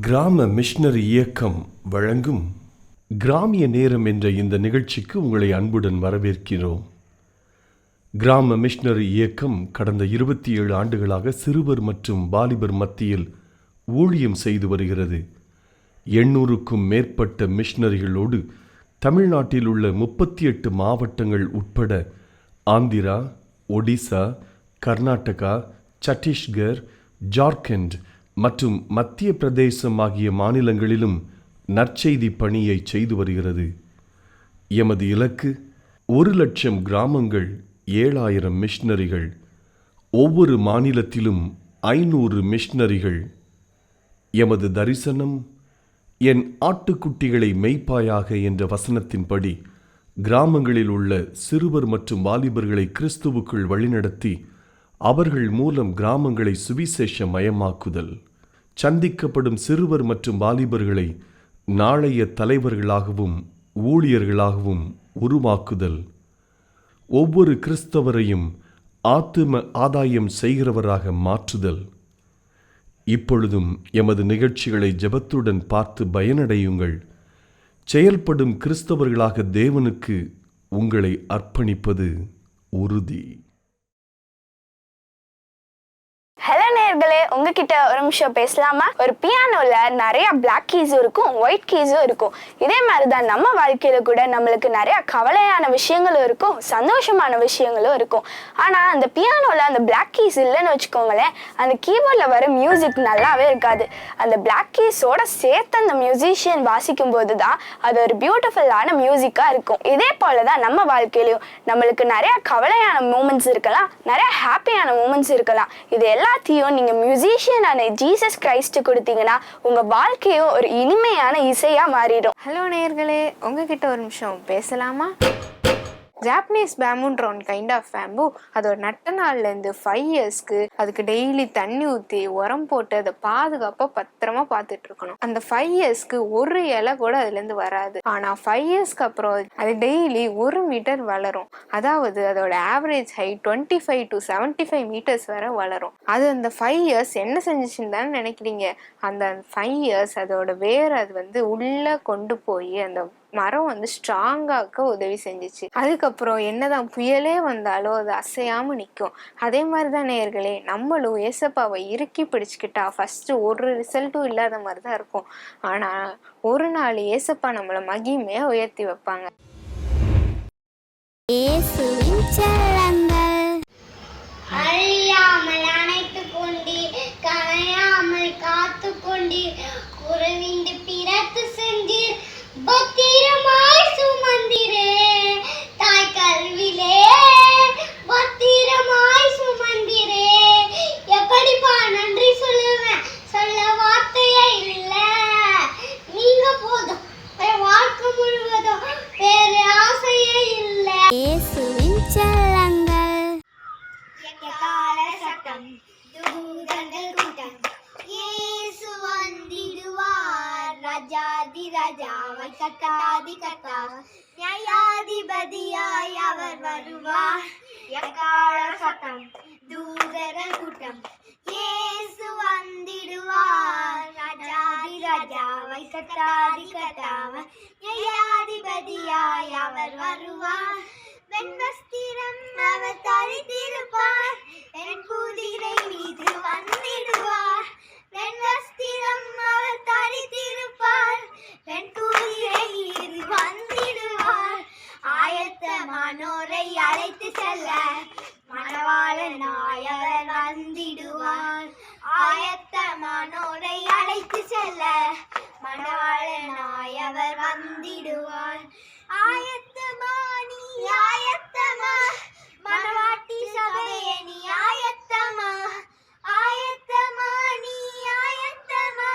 கிராம மிஷனரி இயக்கம் வழங்கும் கிராமிய நேரம் என்ற இந்த நிகழ்ச்சிக்கு உங்களை அன்புடன் வரவேற்கிறோம். கிராம மிஷனரி இயக்கம் கடந்த 27 ஆண்டுகளாக சிறுவர் மற்றும் வாலிபர் மத்தியில் ஊழியம் செய்து வருகிறது. 800க்கும் மேற்பட்ட மிஷனரிகளோடு தமிழ்நாட்டில் உள்ள 38 மாவட்டங்கள் உட்பட ஆந்திரா, ஒடிசா, கர்நாடகா, சத்தீஸ்கர், ஜார்க்கண்ட் மற்றும் மத்திய பிரதேசம் ஆகிய மாநிலங்களிலும் நற்செய்தி பணியை செய்து வருகிறது. எமது இலக்கு 1,00,000 கிராமங்கள், 7,000 மிஷனரிகள், ஒவ்வொரு மாநிலத்திலும் 500 மிஷனரிகள். எமது தரிசனம் என் ஆட்டுக்குட்டிகளை மேய்ப்பாயாக என்ற வசனத்தின்படி கிராமங்களில் உள்ள சிறுவர் மற்றும் வாலிபர்களை கிறிஸ்துவுக்குள் வழிநடத்தி அவர்கள் மூலம் கிராமங்களை சுவிசேஷ மயமாக்குதல், சந்திக்கப்படும் சிறுவர் மற்றும் வாலிபர்களை நாளைய தலைவர்களாகவும் ஊழியர்களாகவும் உருவாக்குதல், ஒவ்வொரு கிறிஸ்தவரையும் ஆத்தும ஆதாயம் செய்கிறவராக மாற்றுதல். இப்பொழுதும் எமது நிகழ்ச்சிகளை ஜெபத்துடன் பார்த்து பயனடையுங்கள். செயல்படும் கிறிஸ்தவர்களாக தேவனுக்கு உங்களை அர்ப்பணிப்பது உறுதி. ஹலோ நேயர்களே, உங்ககிட்ட ஒரு நிமிஷம் பேசலாமா? ஒரு பியானோல நிறைய பிளாக் கீஸும் இருக்கும், ஒயிட் கீஸும் இருக்கும். இதே மாதிரி தான் நம்ம வாழ்க்கையில கூட நம்மளுக்கு நிறைய கவலையான விஷயங்களும் இருக்கும், சந்தோஷமான விஷயங்களும் இருக்கும். ஆனா அந்த பியானோல அந்த பிளாக் கீஸ் இல்லைன்னு வச்சுக்கோங்களேன், அந்த கீபோர்ட்ல வர மியூசிக் நல்லாவே இருக்காது. அந்த பிளாக் கீஸோட சேர்த்து அந்த மியூசிஷியன் வாசிக்கும் போது தான் அது ஒரு பியூட்டிஃபுல்லான மியூசிக்கா இருக்கும். இதே போலதான் நம்ம வாழ்க்கையிலும் நம்மளுக்கு நிறைய கவலையான மூமெண்ட்ஸ் இருக்கலாம், நிறைய ஹாப்பியான மூமெண்ட்ஸ் இருக்கலாம். இது எல்லாத்தையும் நீங்க மியூசிஷியனான ஜீசஸ் கிரைஸ்ட் கொடுத்தீங்கன்னா உங்க வாழ்க்கையும் ஒரு இனிமையான இசையா மாறிடும். ஹலோ நேயர்களே, உங்ககிட்ட ஒரு நிமிஷம் பேசலாமா? ஜாப்பனீஸ் பேம்புன்ற ஒன் கைண்ட் ஆஃப் பேம்பு, அதோட நட்ட நாள்லேருந்து 5 இயர்ஸ்க்கு அதுக்கு டெய்லி தண்ணி ஊற்றி உரம் போட்டு அதை பாதுகாப்பாக பத்திரமா பார்த்துட்டு இருக்கணும். அந்த 5 இயர்ஸ்க்கு ஒரு இலை கூட அதுலேருந்து வராது. ஆனால் 5 இயர்ஸ்க்கு அப்புறம் அது டெய்லி 1 மீட்டர் வளரும். அதாவது அதோட ஆவரேஜ் ஹைட் 25 to 75 மீட்டர்ஸ் வரை வளரும். அது அந்த 5 இயர்ஸ் என்ன செஞ்சிச்சுன்னு தானே நினைக்கிறீங்க? அந்த 5 இயர்ஸ் அதோட வேர் அது உள்ள கொண்டு போய் அந்த மரம் ஸ்ட்ராங்காக்க உதவி செஞ்சிச்சு. அதுக்கப்புறம் என்னதான் புயலே வந்தாலும் அது அசையாம நிற்கும். அதே மாதிரிதான் நேயர்களே, நம்மளும் ஏசப்பாவை இறுக்கி பிடிச்சுக்கிட்டா ஃபர்ஸ்ட் ஒரு ரிசல்ட்டும் இல்லாத மாதிரி தான் இருக்கும். ஆனா ஒரு நாள் ஏசப்பா நம்மளை மகிமையா உயர்த்தி வைப்பாங்க. அழியாமல் அணைத்துக் கொண்டீர், கரையாமல் காத்து கொண்டீர், குறைவின்றி பிறத்து சென்றீர், பத்திரமாய் சுமந்திரே, தாய் கல்விலே பத்திரமாய் சுமந்திரே. எப்படிப்பா நன்றி சொல்லுவேன், சொல்ல வார்த்தையே இல்ல. நீங்க போதும், வாழ்க்கை முழுவதும் வேறு ஆசையே இல்ல. எக்கால சத்தம், தூதர்கள் கூட்டம், இயேசு வந்திடுவார், ராஜாதி ராஜாவை கர்த்தாதி கர்த்தா, நியாயாதிபதியாய் அவர் வருவார். எக்கால சத்தம், தூதர்கள் கூட்டம், இயேசு வந்திடுவார், ராஜாதி ராஜாவை கர்த்தாதி கர்த்தாவை, நியாயாதிபதியாய் அவர் வருவார். வெண்வஸ்திரம் அவர் தரித்திருப்பார், என் குதிரை மீது வந்திடுவார். வெண்வஸ்திரம் அவர் தரித்திருப்பார், என் குதிரை மீது வந்திடுவார். ஆயத்தமானோரை அழைத்து செல்ல மணவாளனாய் அவர் வந்திடுவார். ஆயத்தமானோரை அழைத்து செல்ல மணவாளனாய் அவர் வந்திடுவார். ஆயத்தமா நீ ஆயத்தமா, மணவாட்டி சபையே நீ ஆயத்தமா, ஆயத்தமா நீ ஆயத்தமா,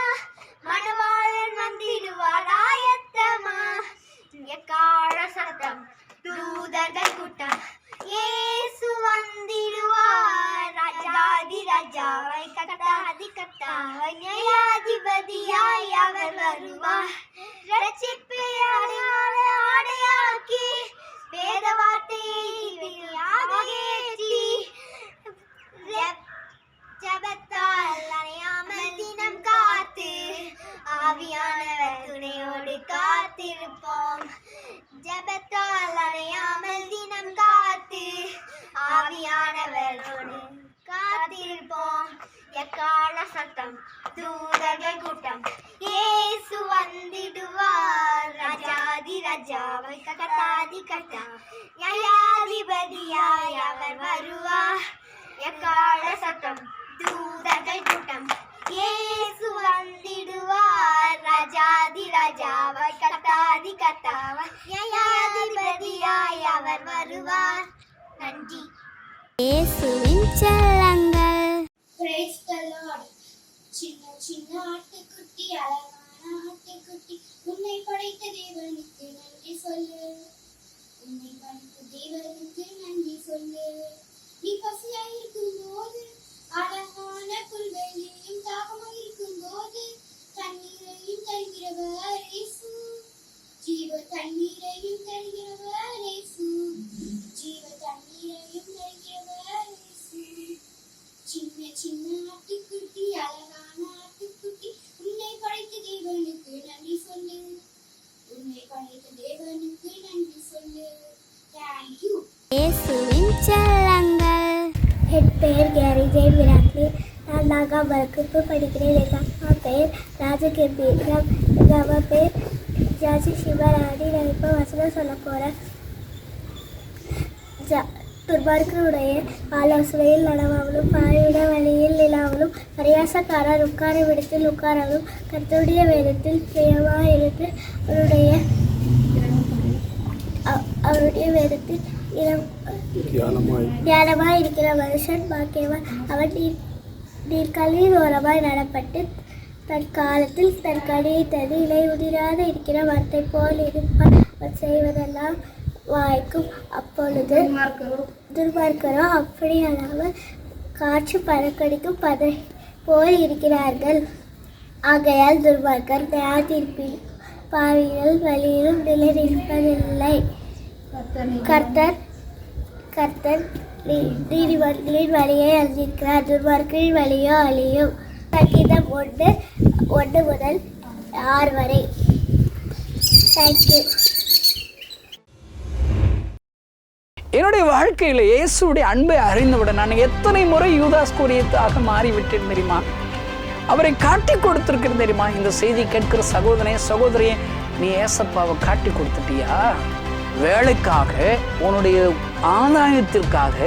மணவாளன் வந்திடுவார் ஆயத்தமா. எக்கால சத்தம், தூதர்கள் கூட்டம், இயேசு வந்திடுவார், ராஜாதி ராஜாவை கர்த்தாதி கர்த்தாவை, நியாயாதிபதியாய் அவர் வருவார். ரட்சிப்பை ஆடையாக்கி ஆவியானவர் துணையோடு காத்திருப்போம். ஜெபத்தால் அணையாமல் தினம் காத்து ஆவியானவரோடு காத்திருப்போம். எக்கால சத்தம் தூதர்கள் கூட்டம் இயேசு வந்திடுவார். ராஜாதி ராஜாவை கர்த்தாதி கர்த்தா நியாயாதிபதியாய் அவர் வருவார். எக்கால சத்தம் தூதர்கள் கூட்டம் இயேசு வந்திடுவார். ராஜாதி ராஜாவை கர்த்தாதி கர்த்தாவாய் நியாயாதிபதியாய் அவர் வருவார். நன்றி. இயேசுவின் செல்லங்கள். Praise the Lord. சின்ன சின்ன ஆட்டுக்குட்டி, அழகான ஆட்டுக்குட்டி, உன்னை படைத்த தேவனுக்கு நன்றி சொல்லு. உன்னை படைத்த தேவனுக்கு நன்றி சொல்லு. நீ பசியாய் இருக்கும் போது அழகான புல்வெளியும் தாகமாக இருக்கும் போது தண்ணீரையும் தருகிறவர் இயேசு. ஜீவ தண்ணீரையும் தருகிறவர் இயேசு. ஜீவ தண்ணீரையும் தருகிறவர் இயேசு. சின்ன சின்ன ஆட்டுக்குட்டி, அழகான ஆட்டுக்குட்டி, உன்னை படைத்த தேவனுக்கு நன்றி சொல்லு. உன்னை படைத்த தேவனுக்கு நன்றி சொல்லு. Thank you. இயேசுவின் செல்லங்கள். என் பெயர் கேரி ஜெயின் விராட்லி. நான் 4ஆம் வகுப்பு படிக்கிறேன். எங்கள் அம்மா பெயர் ராஜகம்பீரம். எங்கள் அம்மா பேர் ஜாசி சிவராணி. நான் இப்போ வசனம் சொல்ல போகிறேன். துர்மார்க்கருடைய ஆலோசனையில் நடவாமலும் பாழிட வழியில் நிலாமலும் பரியாசக்காரர் உட்காரும் இடத்தில் உட்காரவும் கர்த்தருடைய வேதத்தில் பிரியமாயிருந்து அவருடைய வேதத்தில் தியானமாய் இருக்கிற மனுஷன் பாக்கியவான். அவன் நீர்க்காலின் ஓரமாய் நடப்பட்டு தன் காலத்தில் தன் கனியை தந்து இலை உதிராத இருக்கிற மரத்தை போல் இருப்பான். அவன் செய்வதெல்லாம் வாய்க்கும். அப்பொழுது துர்மார்க்கரோ அப்படி அல்லாமல் காற்று பறக்கடிக்கும் பதை போல் இருக்கிறார்கள். ஆகையால் துர்மார்க்கர் நியாயத்தீர்ப்பிலும் பாவிகள் வழியிலும் நிலைநிற்பதில்லை. கர்த்தர் நீதிமன்றங்களின் வழியை அறிந்திருக்கிறார். துர்மார்க்கரின் வழியோ அழியும். சங்கீதம் 1 முதல் 6 வரை. தேங்க்யூ. என்னுடைய வாழ்க்கையில் இயேசுடைய அன்பை அறிந்தவுடன் நான் எத்தனை முறை யூதாஸ்கோரியத்தாக மாறிவிட்டேன் தெரியுமா? அவரை காட்டி கொடுத்துருக்கிறது தெரியுமா? இந்த செய்தி கேட்கிற சகோதரியே, நீ ஏசப்பாவை காட்டி கொடுத்துட்டியா? வேலைக்காக, உன்னுடைய ஆதாயத்திற்காக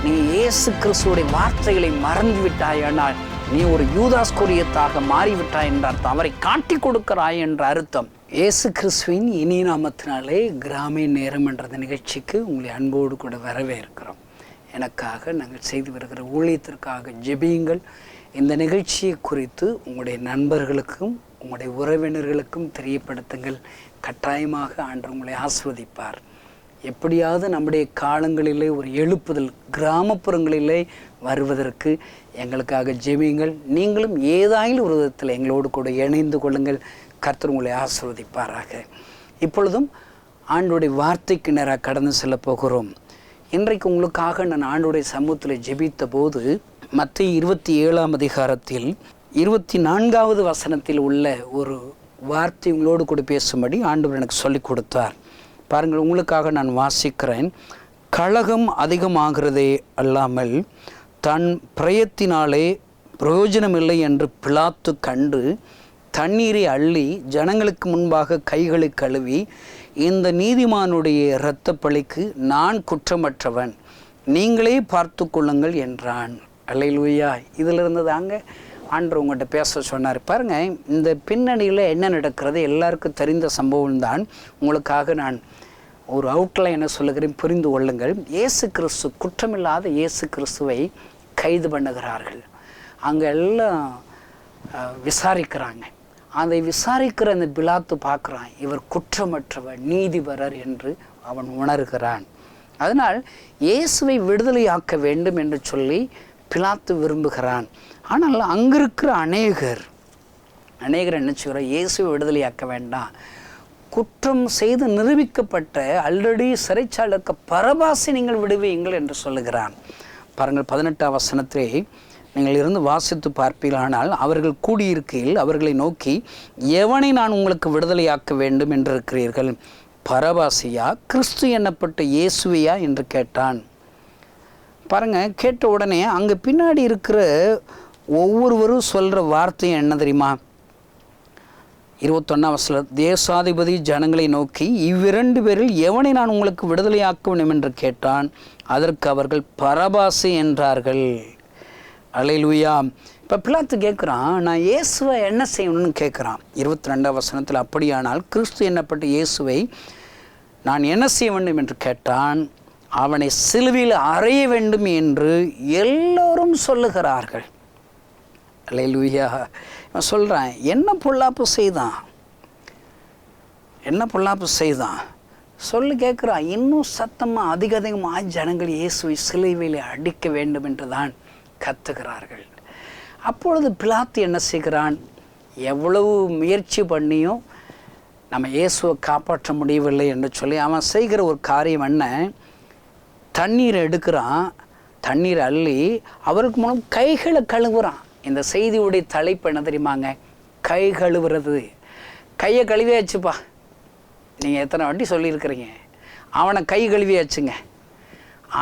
நீ இயேசு கிறிஸ்துவுடைய வார்த்தைகளை மறந்து விட்டாயானால் நீ ஒரு யூதாஸ்கோரியத்தாக மாறிவிட்டாய் என்ற அர்த்தம். அவரை காட்டி கொடுக்கிறாய் என்ற அர்த்தம். இயேசு கிறிஸ்துவின் இனிய நாமத்தினாலே கிராமிய நேரம் என்ற நிகழ்ச்சிக்கு உங்களை அன்போடு கூட வரவேற்கிறோம். எனக்காக நாங்கள் செய்து வருகிற ஊழியத்திற்காக ஜெபியுங்கள். இந்த நிகழ்ச்சியை குறித்து உங்களுடைய நண்பர்களுக்கும் உங்களுடைய உறவினர்களுக்கும் தெரியப்படுத்துங்கள். கட்டாயமாக ஆண்டவர் உங்களை ஆசீர்வதிப்பார். எப்படியாவது நம்முடைய காலங்களிலே ஒரு எழுப்புதல் கிராமப்புறங்களிலே வருவதற்கு எங்களுக்காக ஜெபியுங்கள். நீங்களும் ஏதாயிலும் ஒரு விதத்தில் எங்களோடு கூட இணைந்து கொள்ளுங்கள். கர்த்தர் உங்களை ஆசீர்வதிப்பாராக. இப்பொழுதும் ஆண்டோடைய வார்த்தைக்கு நேராக கடந்து செல்ல போகிறோம். இன்றைக்கு உங்களுக்காக நான் ஆண்டோடைய சமூகத்தில் ஜெபித்த போது மத்தேயு 27ஆம் அதிகாரத்தில் 24வது வசனத்தில் உள்ள ஒரு வார்த்தை உங்களோடு கூட பேசும்படி ஆண்டவர் எனக்கு சொல்லிக் கொடுத்தார். பாருங்கள், உங்களுக்காக நான் வாசிக்கிறேன். கலகம் அதிகமாகிறதே அல்லாமல் தன் பிரயத்தினாலே பிரயோஜனமில்லை என்று பிலாத்து கண்டு தண்ணீரை அள்ளி ஜனங்களுக்கு முன்பாக கைகளை கழுவி, இந்த நீதிமானுடைய இரத்த பழிக்கு நான் குற்றமற்றவன், நீங்களே பார்த்து கொள்ளுங்கள் என்றான். அல்லேலூயா. இதிலிருந்து தாங்க ஆண்டவர் உங்கள்கிட்ட பேச சொன்னார். பாருங்கள், இந்த பின்னணியில் என்ன நடக்கிறது எல்லாருக்கும் தெரிந்த சம்பவம் தான். உங்களுக்காக நான் ஒரு அவுட்லைனை சொல்லுகிறேன், புரிந்து கொள்ளுங்கள். இயேசு கிறிஸ்து, குற்றமில்லாத இயேசு கிறிஸ்துவை கைது பண்ணுகிறார்கள். அங்கே எல்லாம் விசாரிக்கிறாங்க. அதை விசாரிக்கிற அந்த பிலாத்து பார்க்குறான், இவர் குற்றமற்றவர், நீதிபரர் என்று அவன் உணர்கிறான். அதனால் இயேசுவை விடுதலையாக்க வேண்டும் என்று சொல்லி பிலாத்து விரும்புகிறான். ஆனால் அங்கே இருக்கிற அநேகர் என்ன சொல்கிறார், இயேசுவை விடுதலையாக்க வேண்டாம், குற்றம் செய்து நிரூபிக்கப்பட்ட ஆல்ரெடி சிறைச்சாலை இருக்க பரபாசை நீங்கள் விடுவீங்கள் என்று சொல்லுகிறான். பாருங்கள், 18ஆம் வசனத்திலே நீங்கள் இருந்து வாசித்து பார்ப்பீர்களானால் அவர்கள் கூடியிருக்கையில் அவர்களை நோக்கி, எவனை நான் உங்களுக்கு விடுதலையாக்க வேண்டும் என்றிருக்கிறீர்கள்? பரபாசியா, கிறிஸ்து என்னப்பட்ட இயேசுவையா என்று கேட்டான். பாருங்க, கேட்ட உடனே அங்கே பின்னாடி இருக்கிற ஒவ்வொருவரும் சொல்கிற வார்த்தையும் என்ன தெரியுமா? 21 தேசாதிபதி ஜனங்களை நோக்கி, இவ்விரண்டு பேரில் எவனை நான் உங்களுக்கு விடுதலையாக்க வேண்டும் என்று கேட்டான். அதற்கு அவர்கள் பரபாசு என்றார்கள். அல்லேலூயா. இப்போ பிலாத்து கேட்குறான், நான் இயேசுவை என்ன செய்யணும்னு கேட்குறான். 22 அப்படியானால் கிறிஸ்து என்னப்பட்ட இயேசுவை நான் என்ன செய்ய வேண்டும் என்று கேட்டான். அவனை சிலுவையில் அறைய வேண்டும் என்று எல்லோரும் சொல்லுகிறார்கள். அல்லேலூயா. நான் சொல்கிறேன், என்ன பொல்லாப்பு செய்தான் சொல்லி கேட்குறான். இன்னும் சத்தமாக அதிகமாக ஜனங்கள் இயேசுவை சிலுவையில் அடிக்க வேண்டும் என்று தான் கத்துகிறார்கள். அப்பொழுது பிலாத்து என்ன செய்கிறான்? எவ்வளவு முயற்சி பண்ணியும் நம்ம இயேசுவை காப்பாற்ற முடியவில்லை என்று சொல்லி அவன் செய்கிற ஒரு காரியம் என்ன? தண்ணீரை எடுக்கிறான், தண்ணீரை அள்ளி அவருக்கு மூலம் கைகளை கழுவுறான். இந்த செய்தியுடைய தலைப்பு என்ன தெரியுமாங்க? கை கழுவுறது. கையை கழுவியாச்சுப்பா. நீங்கள் எத்தனை வாட்டி சொல்லியிருக்கிறீங்க, அவனை கை கழுவியாச்சுங்க,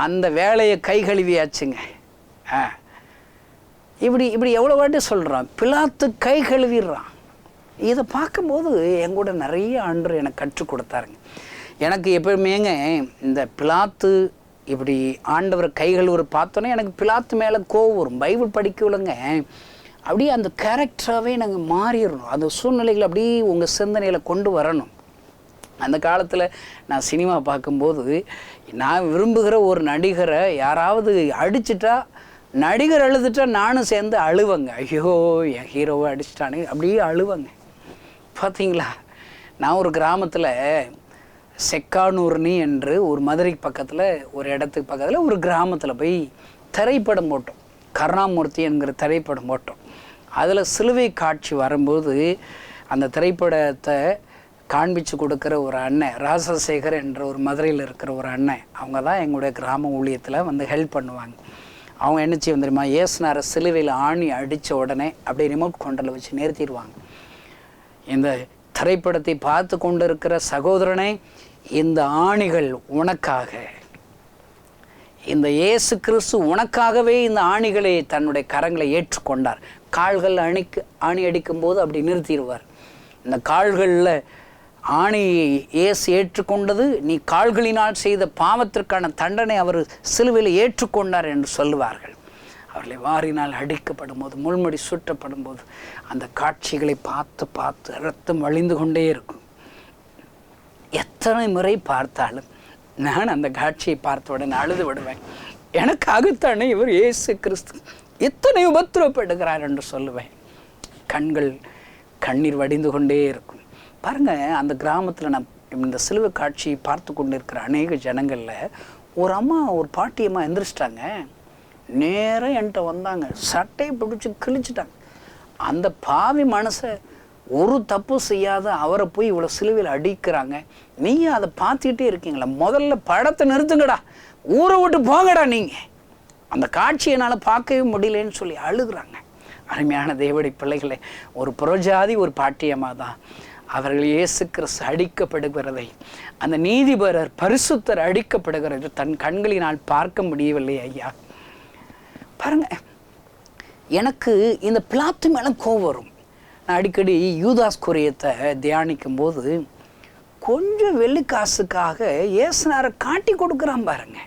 அந்த வேலையை கை கழுவியாச்சுங்க. இப்படி எவ்வளோ வாட்டி சொல்கிறான். பிலாத்து கை கழுவிடுறான். இதை பார்க்கும்போது எங்கூட நிறைய ஆண்டு எனக்கு கற்றுக் கொடுத்தாருங்க. எனக்கு எப்பவுமேங்க இந்த பிலாத்து இப்படி ஆண்டவர் கைகள் ஒரு பார்த்தோன்னே எனக்கு பிலாத்து மேலே கோவம் வரும். பைபிள் படிக்கலங்க, அப்படியே அந்த கேரக்டராகவே நாங்கள் மாறிடணும். அந்த சூழ்நிலைகளை அப்படியே உங்கள் சிந்தனையில் கொண்டு வரணும். அந்த காலத்தில் நான் சினிமா பார்க்கும்போது நான் விரும்புகிற ஒரு நடிகரை யாராவது அடிச்சிட்டா, நடிகர் அழுதுட்டா நானும் சேர்ந்து அழுவேங்க. ஐயோ, என் ஹீரோவை அடிச்சிட்டானு அப்படியே அழுவேங்க. பார்த்தீங்களா, நான் ஒரு கிராமத்தில் செக்கானூர்னி என்று ஒரு மதுரை பக்கத்தில் ஒரு இடத்துக்கு பக்கத்தில் ஒரு கிராமத்தில் போய் திரைப்படம் போட்டோம். கருணாமூர்த்தி என்கிற திரைப்படம் போட்டோம். அதில் சிலுவை காட்சி வரும்போது அந்த திரைப்படத்தை காண்பிச்சு கொடுக்குற ஒரு அண்ணன், ராசசேகர் என்ற ஒரு மதுரையில் இருக்கிற ஒரு அண்ணன், அவங்க தான் எங்களுடைய கிராம ஊழியத்தில் வந்து ஹெல்ப் பண்ணுவாங்க. அவங்க என்ன செய்ய தெரியுமா? ஏசுனாரை சிலுவையில் ஆணி அடித்த உடனே அப்படியே ரிமோட் கண்ட்ரோலை வச்சு நிறுத்திடுவாங்க. இந்த திரைப்படத்தை பார்த்து கொண்டு இருக்கிற சகோதரனே, இந்த ஆணிகள் உனக்காக, இந்த இயேசு கிறிஸ்து உனக்காகவே இந்த ஆணிகளை தன்னுடைய கரங்களை ஏற்றுக்கொண்டார். கால்கள் ஆணி அடிக்கும்போது அப்படி நிறுத்திடுவார். இந்த கால்களில் ஆணி இயேசு ஏற்றுக்கொண்டது, நீ கால்களினால் செய்த பாவத்திற்கான தண்டனை அவர் சிலுவையில் ஏற்றுக்கொண்டார் என்று சொல்லுவார்கள். அவர்களை வாரினால் அடிக்கப்படும் போது, முள்முடி சுட்டப்படும் போது அந்த காட்சிகளை பார்த்து பார்த்து ரத்தம் வழிந்து கொண்டே இருக்கும். எத்தனை முறை பார்த்தாலும் நான் அந்த காட்சியை பார்த்தவுடன் அழுது விடுவேன். எனக்காகத்தானே இவர் இயேசு கிறிஸ்து எத்தனை உபத்திரப்படுகிறார் என்று சொல்லுவேன். கண்ணீர் வடிந்து கொண்டே இருக்கும். பாருங்க, அந்த கிராமத்தில் நான் இந்த சிலுவை காட்சியை பார்த்து கொண்டு இருக்கிற அநேக ஜனங்களில் ஒரு அம்மா, ஒரு பாட்டியம்மா எந்திரிச்சிட்டாங்க. நேராக என்கிட்ட வந்தாங்க, சட்டையை பிடிச்சி கிழிச்சிட்டாங்க. அந்த பாவி மனசை ஒரு தப்பு செய்யாத அவரை போய் இவ்வளோ சிலுவையில் அடிக்கிறாங்க. நீங்கள் அதை பார்த்துக்கிட்டே இருக்கீங்களா? முதல்ல படத்தை நிறுத்துங்கடா, ஊரை விட்டு போங்கடா, நீங்கள் அந்த காட்சி என்னால் பார்க்கவே முடியலன்னு சொல்லி அழுகுறாங்க. அருமையான தேவனுடைய பிள்ளைகளை, ஒரு புறஜாதி ஒரு பாட்டியம்மா தான் அவர்கள் இயேசு கிறிஸ்து அடிக்கப்படுகிறதை, அந்த நீதிபரர் பரிசுத்தர் அடிக்கப்படுகிறது தன் கண்களினால் பார்க்க முடியவில்லை. ஐயா பாருங்க, எனக்கு இந்த பிலாத்து மேலே கோவம் வரும். நான் அடிக்கடி யூதாஸ் கொரியத்தை தியானிக்கும் போது கொஞ்சம் வெள்ளிக்காசுக்காக இயேசுனாரை காட்டி கொடுக்குறான் பாருங்க,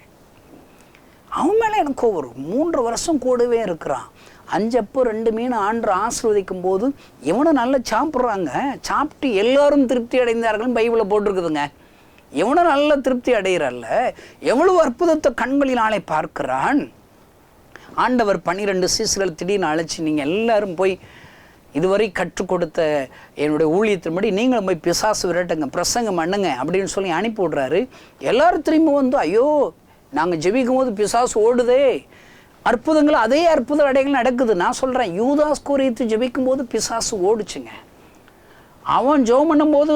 அவன் மேலே எனக்கு கோவம் வரும். 3 வருஷம் கூடவே இருக்கிறான். 5 அப்போ 2 மீன் ஆண்டு ஆசீர்வதிக்கும் போது இவனும் நல்லா சாப்பிட்றாங்க. சாப்பிட்டு எல்லாரும் திருப்தி அடைந்தார்கள் பைபிளில் போட்டிருக்குதுங்க. இவனும் நல்ல திருப்தி அடைகிறாள்ல, எவ்வளவு அற்புதத்தை கண்களினாலே பார்க்கிறான். ஆண்டவர் 12 சீசுகள் திடீர்னு அழைச்சி, நீங்கள் எல்லாரும் போய் இதுவரை கற்றுக் கொடுத்த என்னுடைய ஊழியத்தின்படி நீங்களும் போய் பிசாசு விரட்டுங்க, பிரசங்கம் பண்ணுங்க அப்படின்னு சொல்லி அனுப்பி விடுறாரு. எல்லாரும் திரும்ப வந்து, ஐயோ நாங்கள் ஜெபிக்கும் போது பிசாசு ஓடுதே, அற்புதங்கள் அதே அற்புத அடைகள் நடக்குது. நான் சொல்கிறேன், யூதாஸ் கொரியத்து ஜெபிக்கும் போது பிசாசு ஓடுச்சுங்க. அவன் ஜெபம் பண்ணும்போது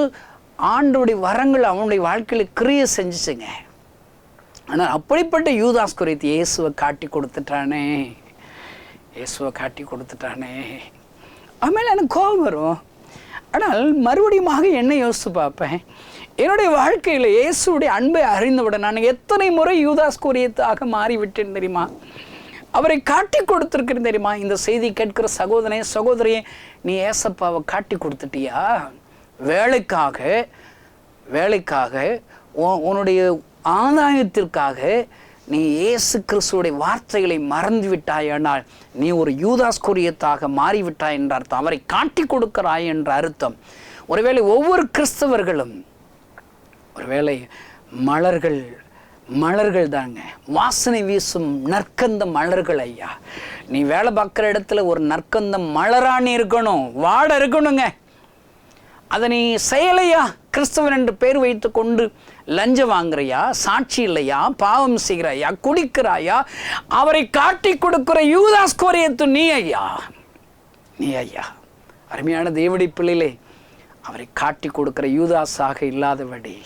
ஆண்டோடைய வரங்கள் அவனுடைய வாழ்க்கையில் கிரியை செஞ்சுச்சுங்க. ஆனால் அப்படிப்பட்ட யூதாஸ் கொரியத்து இயேசுவை காட்டி கொடுத்துட்டானே. இயேசுவை காட்டி கொடுத்துட்டானே. ஆಮೇಲೆ எனக்கு கோபம் வரும். ஆனால் மறுபடியுமாக என்ன யோசித்து பார்ப்பேன், என்னுடைய வாழ்க்கையில் இயேசுடைய அன்பை அறிந்தவுடன் நான் எத்தனை முறை யூதாஸ் காரியத்தாக மாறிவிட்டேன் தெரியுமா? அவரை காட்டி கொடுத்துருக்கிறேன் தெரியுமா? இந்த செய்தி கேட்கிற சகோதரனே சகோதரியே, நீ ஏசப்பாவை காட்டி கொடுத்துட்டியா? வேலைக்காக உன்னுடைய ஆதாயத்திற்காக நீ இயேசு கிறிஸ்துவுடைய வார்த்தைகளை மறந்து விட்டாயானால் நீ ஒரு யூதாஸ் காரியத்தாக மாறிவிட்டாய் என்ற அர்த்தம். அவரை காட்டி கொடுக்கிறாய் என்ற அர்த்தம். ஒருவேளை ஒவ்வொரு கிறிஸ்தவர்களும் ஒருவேளை மலர்கள் தாங்க, வாசனை வீசும் நற்கந்த மலர்கள். ஐயா, நீ வேலை பார்க்குற இடத்துல ஒரு நற்கந்த மலராணி இருக்கணும், வாட இருக்கணுங்க. அதை நீ செயலையா? கிறிஸ்தவன் என்று பேர் வைத்து கொண்டு லஞ்சம் வாங்குறியா? சாட்சி இல்லையா? பாவம் செய்கிறாயா? குடிக்கிறாயா? அவரை காட்டி கொடுக்கிற யூதாஸ் காரியத்து நீ ஐயா. அருமையான தேவனுடைய பிள்ளைகளே, அவரை காட்டி கொடுக்கிற யூதாஸாக இல்லாதபடி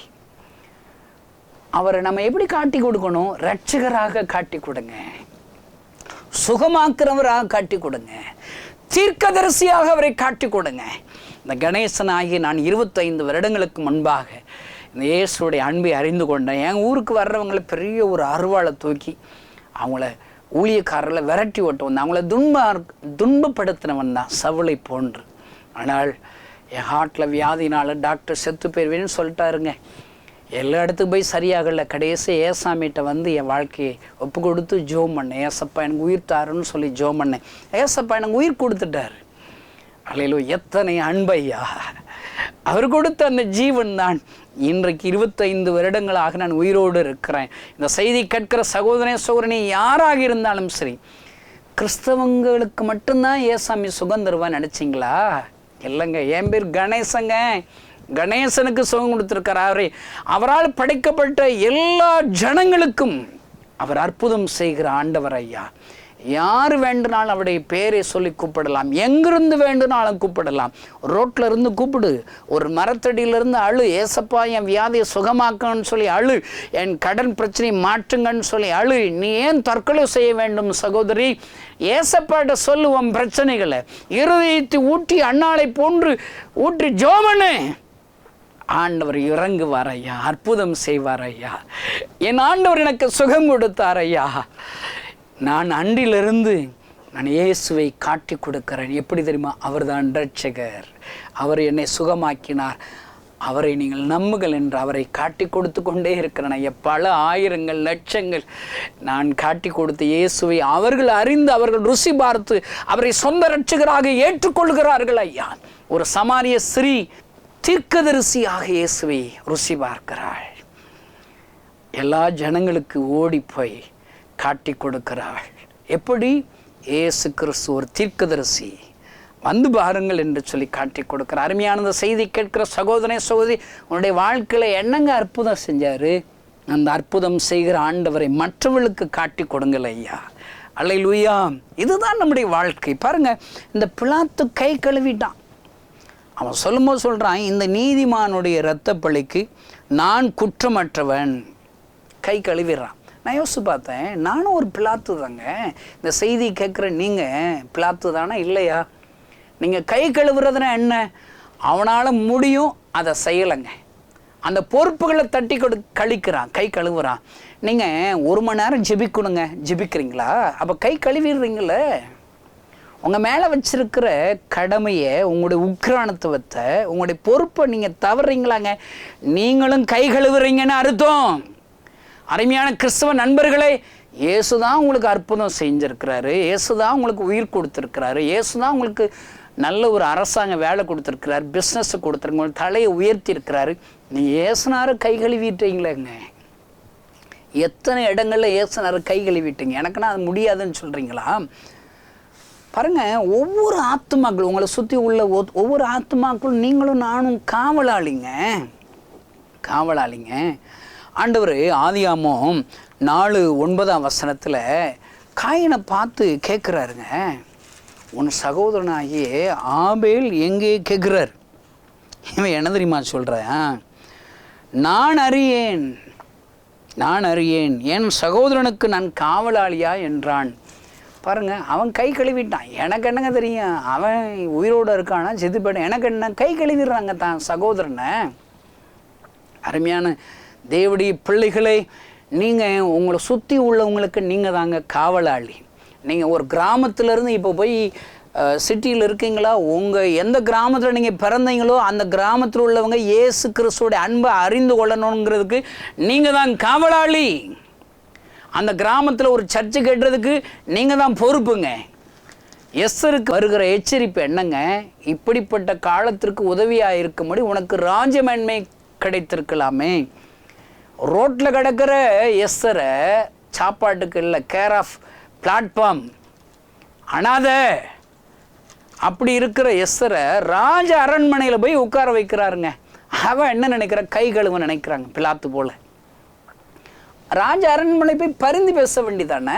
அவரை நம்ம எப்படி காட்டி கொடுக்கணும்? இரட்சகராக காட்டி கொடுங்க, சுகமாக்குறவராக காட்டி கொடுங்க, தீர்க்கதரிசியாக அவரை காட்டி கொடுங்க. இந்த கணேசனாகி நான் 25 வருடங்களுக்கு முன்பாக இந்த இயேசுடைய அன்பை அறிந்து கொண்டேன். என் ஊருக்கு வர்றவங்களை பெரிய ஒரு அருவாளை தூக்கி அவங்கள ஊழியக்காரர்களை விரட்டி ஓட்டு வந்தேன். அவங்கள துன்பப்படுத்தினவன் தான், சவுளை போன்று. ஆனால் என் ஹார்ட்டில் வியாதினால் டாக்டர் செத்து போயிருவேன்னு சொல்லிட்டாருங்க. எல்லா இடத்துக்கு போய் சரியாகலை. கடைசி ஏசாமிகிட்ட வந்து என் வாழ்க்கையை ஒப்பு கொடுத்து ஜோம் பண்ணேன். ஏசப்பா எனக்கு உயிர் தாருன்னு சொல்லி ஜோம் பண்ணேன். ஏசப்பா எனக்கு உயிர் கொடுத்துட்டார். அல்லேலூயா, எத்தனை அன்பையா! அவர் கொடுத்த அந்த ஜீவன் தான் இன்றைக்கு 25 வருடங்களாக நான் உயிரோடு இருக்கிறேன். இந்த செய்தி கேட்கிற சகோதரனே யாராக இருந்தாலும் சரி, கிறிஸ்தவங்களுக்கு மட்டும்தான் ஏசாமி சுகம் தருவான்னு நினச்சிங்களா? இல்லைங்க, என் பேர் கணேசங்க. கணேசனுக்கு சுகம் கொடுத்துருக்கிறாரே. அவரால் படைக்கப்பட்ட எல்லா ஜனங்களுக்கும் அவர் அற்புதம் செய்கிற ஆண்டவர் ஐயா. யார் வேண்டுனாலும் அவருடைய பேரை சொல்லி கூப்பிடலாம், எங்கிருந்து வேண்டுனாலும் கூப்பிடலாம். ரோட்டில் இருந்து கூப்பிடு, ஒரு மரத்தடியிலிருந்து அழு, ஏசப்பா என் வியாதியை சுகமாக்கணும்னு சொல்லி அழு, என் கடன் பிரச்சனையை மாற்றுங்கன்னு சொல்லி அழு. நீ ஏன் தற்கொலை செய்ய வேண்டும் சகோதரி? ஏசப்பாட்ட சொல்லுவோம் பிரச்சனைகளை, இருதயத்தை ஊற்றி அண்ணாளை போன்று ஊற்றி ஜோமனு. ஆண்டவர் இறங்குவார் ஐயா, அற்புதம் செய்வார் ஐயா. என் ஆண்டவர் எனக்கு சுகம் கொடுத்தார் ஐயா. நான் அன்றிலிருந்து நான் இயேசுவை காட்டி கொடுக்கிறேன். எப்படி தெரியுமா? அவர் தான் இரட்சகர், அவர் என்னை சுகமாக்கினார், அவரை நீங்கள் நம்புங்கள் என்று அவரை காட்டி கொடுத்து கொண்டே இருக்கிறேன் ஐயா. பல ஆயிரங்கள் லட்சங்கள் நான் காட்டி கொடுத்த இயேசுவை அவர்கள் அறிந்து அவர்கள் ருசி பார்த்து அவரை சொந்த இரட்சகராக ஏற்றுக்கொள்கிறார்கள் ஐயா. ஒரு சமாரிய ஸ்ரீ தீர்க்கதரிசியாக இயேசுவை ருசி பார்க்கிறாள். எல்லா ஜனங்களுக்கு ஓடி போய் காட்டி கொடுக்கிறாள். எப்படி? இயேசு கிறிஸ்து ஒரு தீர்க்கதரிசி, வந்து பாருங்கள் என்று சொல்லி காட்டி கொடுக்கிறார். அருமையானந்த செய்தி கேட்கிற சகோதரனே சகோதரி, உன்னுடைய வாழ்க்கையில் என்னங்க அற்புதம் செஞ்சாரு? அந்த அற்புதம் செய்கிற ஆண்டவரை மற்றவர்களுக்கு காட்டி கொடுங்கள் ஐயா. அல்லேலூயா. இதுதான் நம்முடைய வாழ்க்கை. பாருங்க, இந்த பிலாத்து கை கழுவிட்டான். அவன் சொல்லும்போது சொல்கிறான், இந்த நீதிமானுடைய இரத்த பழிக்கு நான் குற்றமற்றவன். கை கழுவிடுறான். நான் யோசிச்சு பார்த்தேன், நானும் ஒரு பிலாத்து தாங்க. இந்த செய்தி கேட்குற நீங்கள் பிலாத்து தானே இல்லையா? நீங்கள் கை கழுவுறதுனா என்ன? அவனால் முடியும், அதை செய்யலைங்க. அந்த பொறுப்புகளை தட்டி கழிக்கிறான், கை கழுவுறான். நீங்கள் 1 மணி நேரம் ஜெபிக்கணுங்க, ஜெபிக்கிறீங்களா? அப்போ கை கழுவிடுறீங்களே. உங்கள் மேலே வச்சிருக்கிற கடமையை, உங்களுடைய உக்கிரானத்துவத்தை, உங்களுடைய பொறுப்பை நீங்கள் தவறீங்களாங்க, நீங்களும் கை கழுவுறீங்கன்னு அர்த்தம். அருமையான கிறிஸ்தவ நண்பர்களே, இயேசு தான் உங்களுக்கு அற்புதம் செஞ்சுருக்கிறாரு, இயேசு தான் உங்களுக்கு உயிர் கொடுத்துருக்கிறாரு, இயேசு தான் உங்களுக்கு நல்ல ஒரு அரசாங்க வேலை கொடுத்துருக்கிறாரு, பிஸ்னஸ் கொடுத்துருக்கு, உங்களுக்கு தலையை உயர்த்தி இருக்கிறாரு. நீங்கள் ஏசுனார கை கழுவிட்டீங்களேங்க. எத்தனை இடங்களில் ஏசுனார கை கழுவிட்டீங்க? எனக்குன்னா அது முடியாதுன்னு சொல்கிறீங்களா? பாருங்கள், ஒவ்வொரு ஆத்துமாக்களும், உங்களை சுற்றி உள்ள ஒவ்வொரு ஆத்துமாக்களும் நீங்களும் நானும் காவலாளிங்க. ஆண்டவர் ஆதியாகமம் 4:9 காயினை பார்த்து கேட்குறாருங்க, உன் சகோதரனாகிய ஆபேல் எங்கே கேட்குறார். இவன் என்ன தெரியுமா சொல்கிறேன்? நான் அறியேன், என் சகோதரனுக்கு நான் காவலாளியா என்றான். பாருங்க, அவன் கை கழுவிட்டான். எனக்கு என்னங்க தெரியும், அவன் உயிரோடு இருக்கானா செத்து போயிட்டான், எனக்கு என்ன, கை கழுவிடுறாங்க தான் சகோதரனை. அருமையான தேவனுடைய பிள்ளைகளை, நீங்கள் உங்களை சுற்றி உள்ளவங்களுக்கு நீங்கள் தாங்க காவலாளி. நீங்கள் ஒரு கிராமத்திலேருந்து இப்போ போய் சிட்டியில் இருக்கீங்களா, உங்கள் எந்த கிராமத்தில் நீங்கள் பிறந்தீங்களோ அந்த கிராமத்தில் உள்ளவங்க இயேசு கிறிஸ்துவோட அன்பை அறிந்து கொள்ளணுங்கிறதுக்கு நீங்கள் தான் காவலாளி. அந்த கிராமத்தில் ஒரு சர்ச்சு கட்டுறதுக்கு நீங்கள் தான் பொறுப்புங்க. எஸ்தருக்கு வருகிற எச்சரிப்பு என்னங்க, இப்படிப்பட்ட காலத்திற்கு உதவியாக இருக்கும்படி உனக்கு ராஜமேன்மை கிடைத்திருக்கலாமே. ரோட்டில் கிடக்கிற எஸ்தரை சாப்பாட்டுக்கு இல்லை, கேர் ஆஃப் பிளாட்ஃபார்ம், அனாத அப்படி இருக்கிற எஸ்தரை ராஜ அரண்மனையில் போய் உட்கார வைக்கிறாருங்க. அவன் என்ன நினைக்கிற, கை கழுவ நினைக்கிறாங்க பிலாத்து போல. ராஜ அரண்மனை போய் பரிந்து பேச வேண்டிதானே,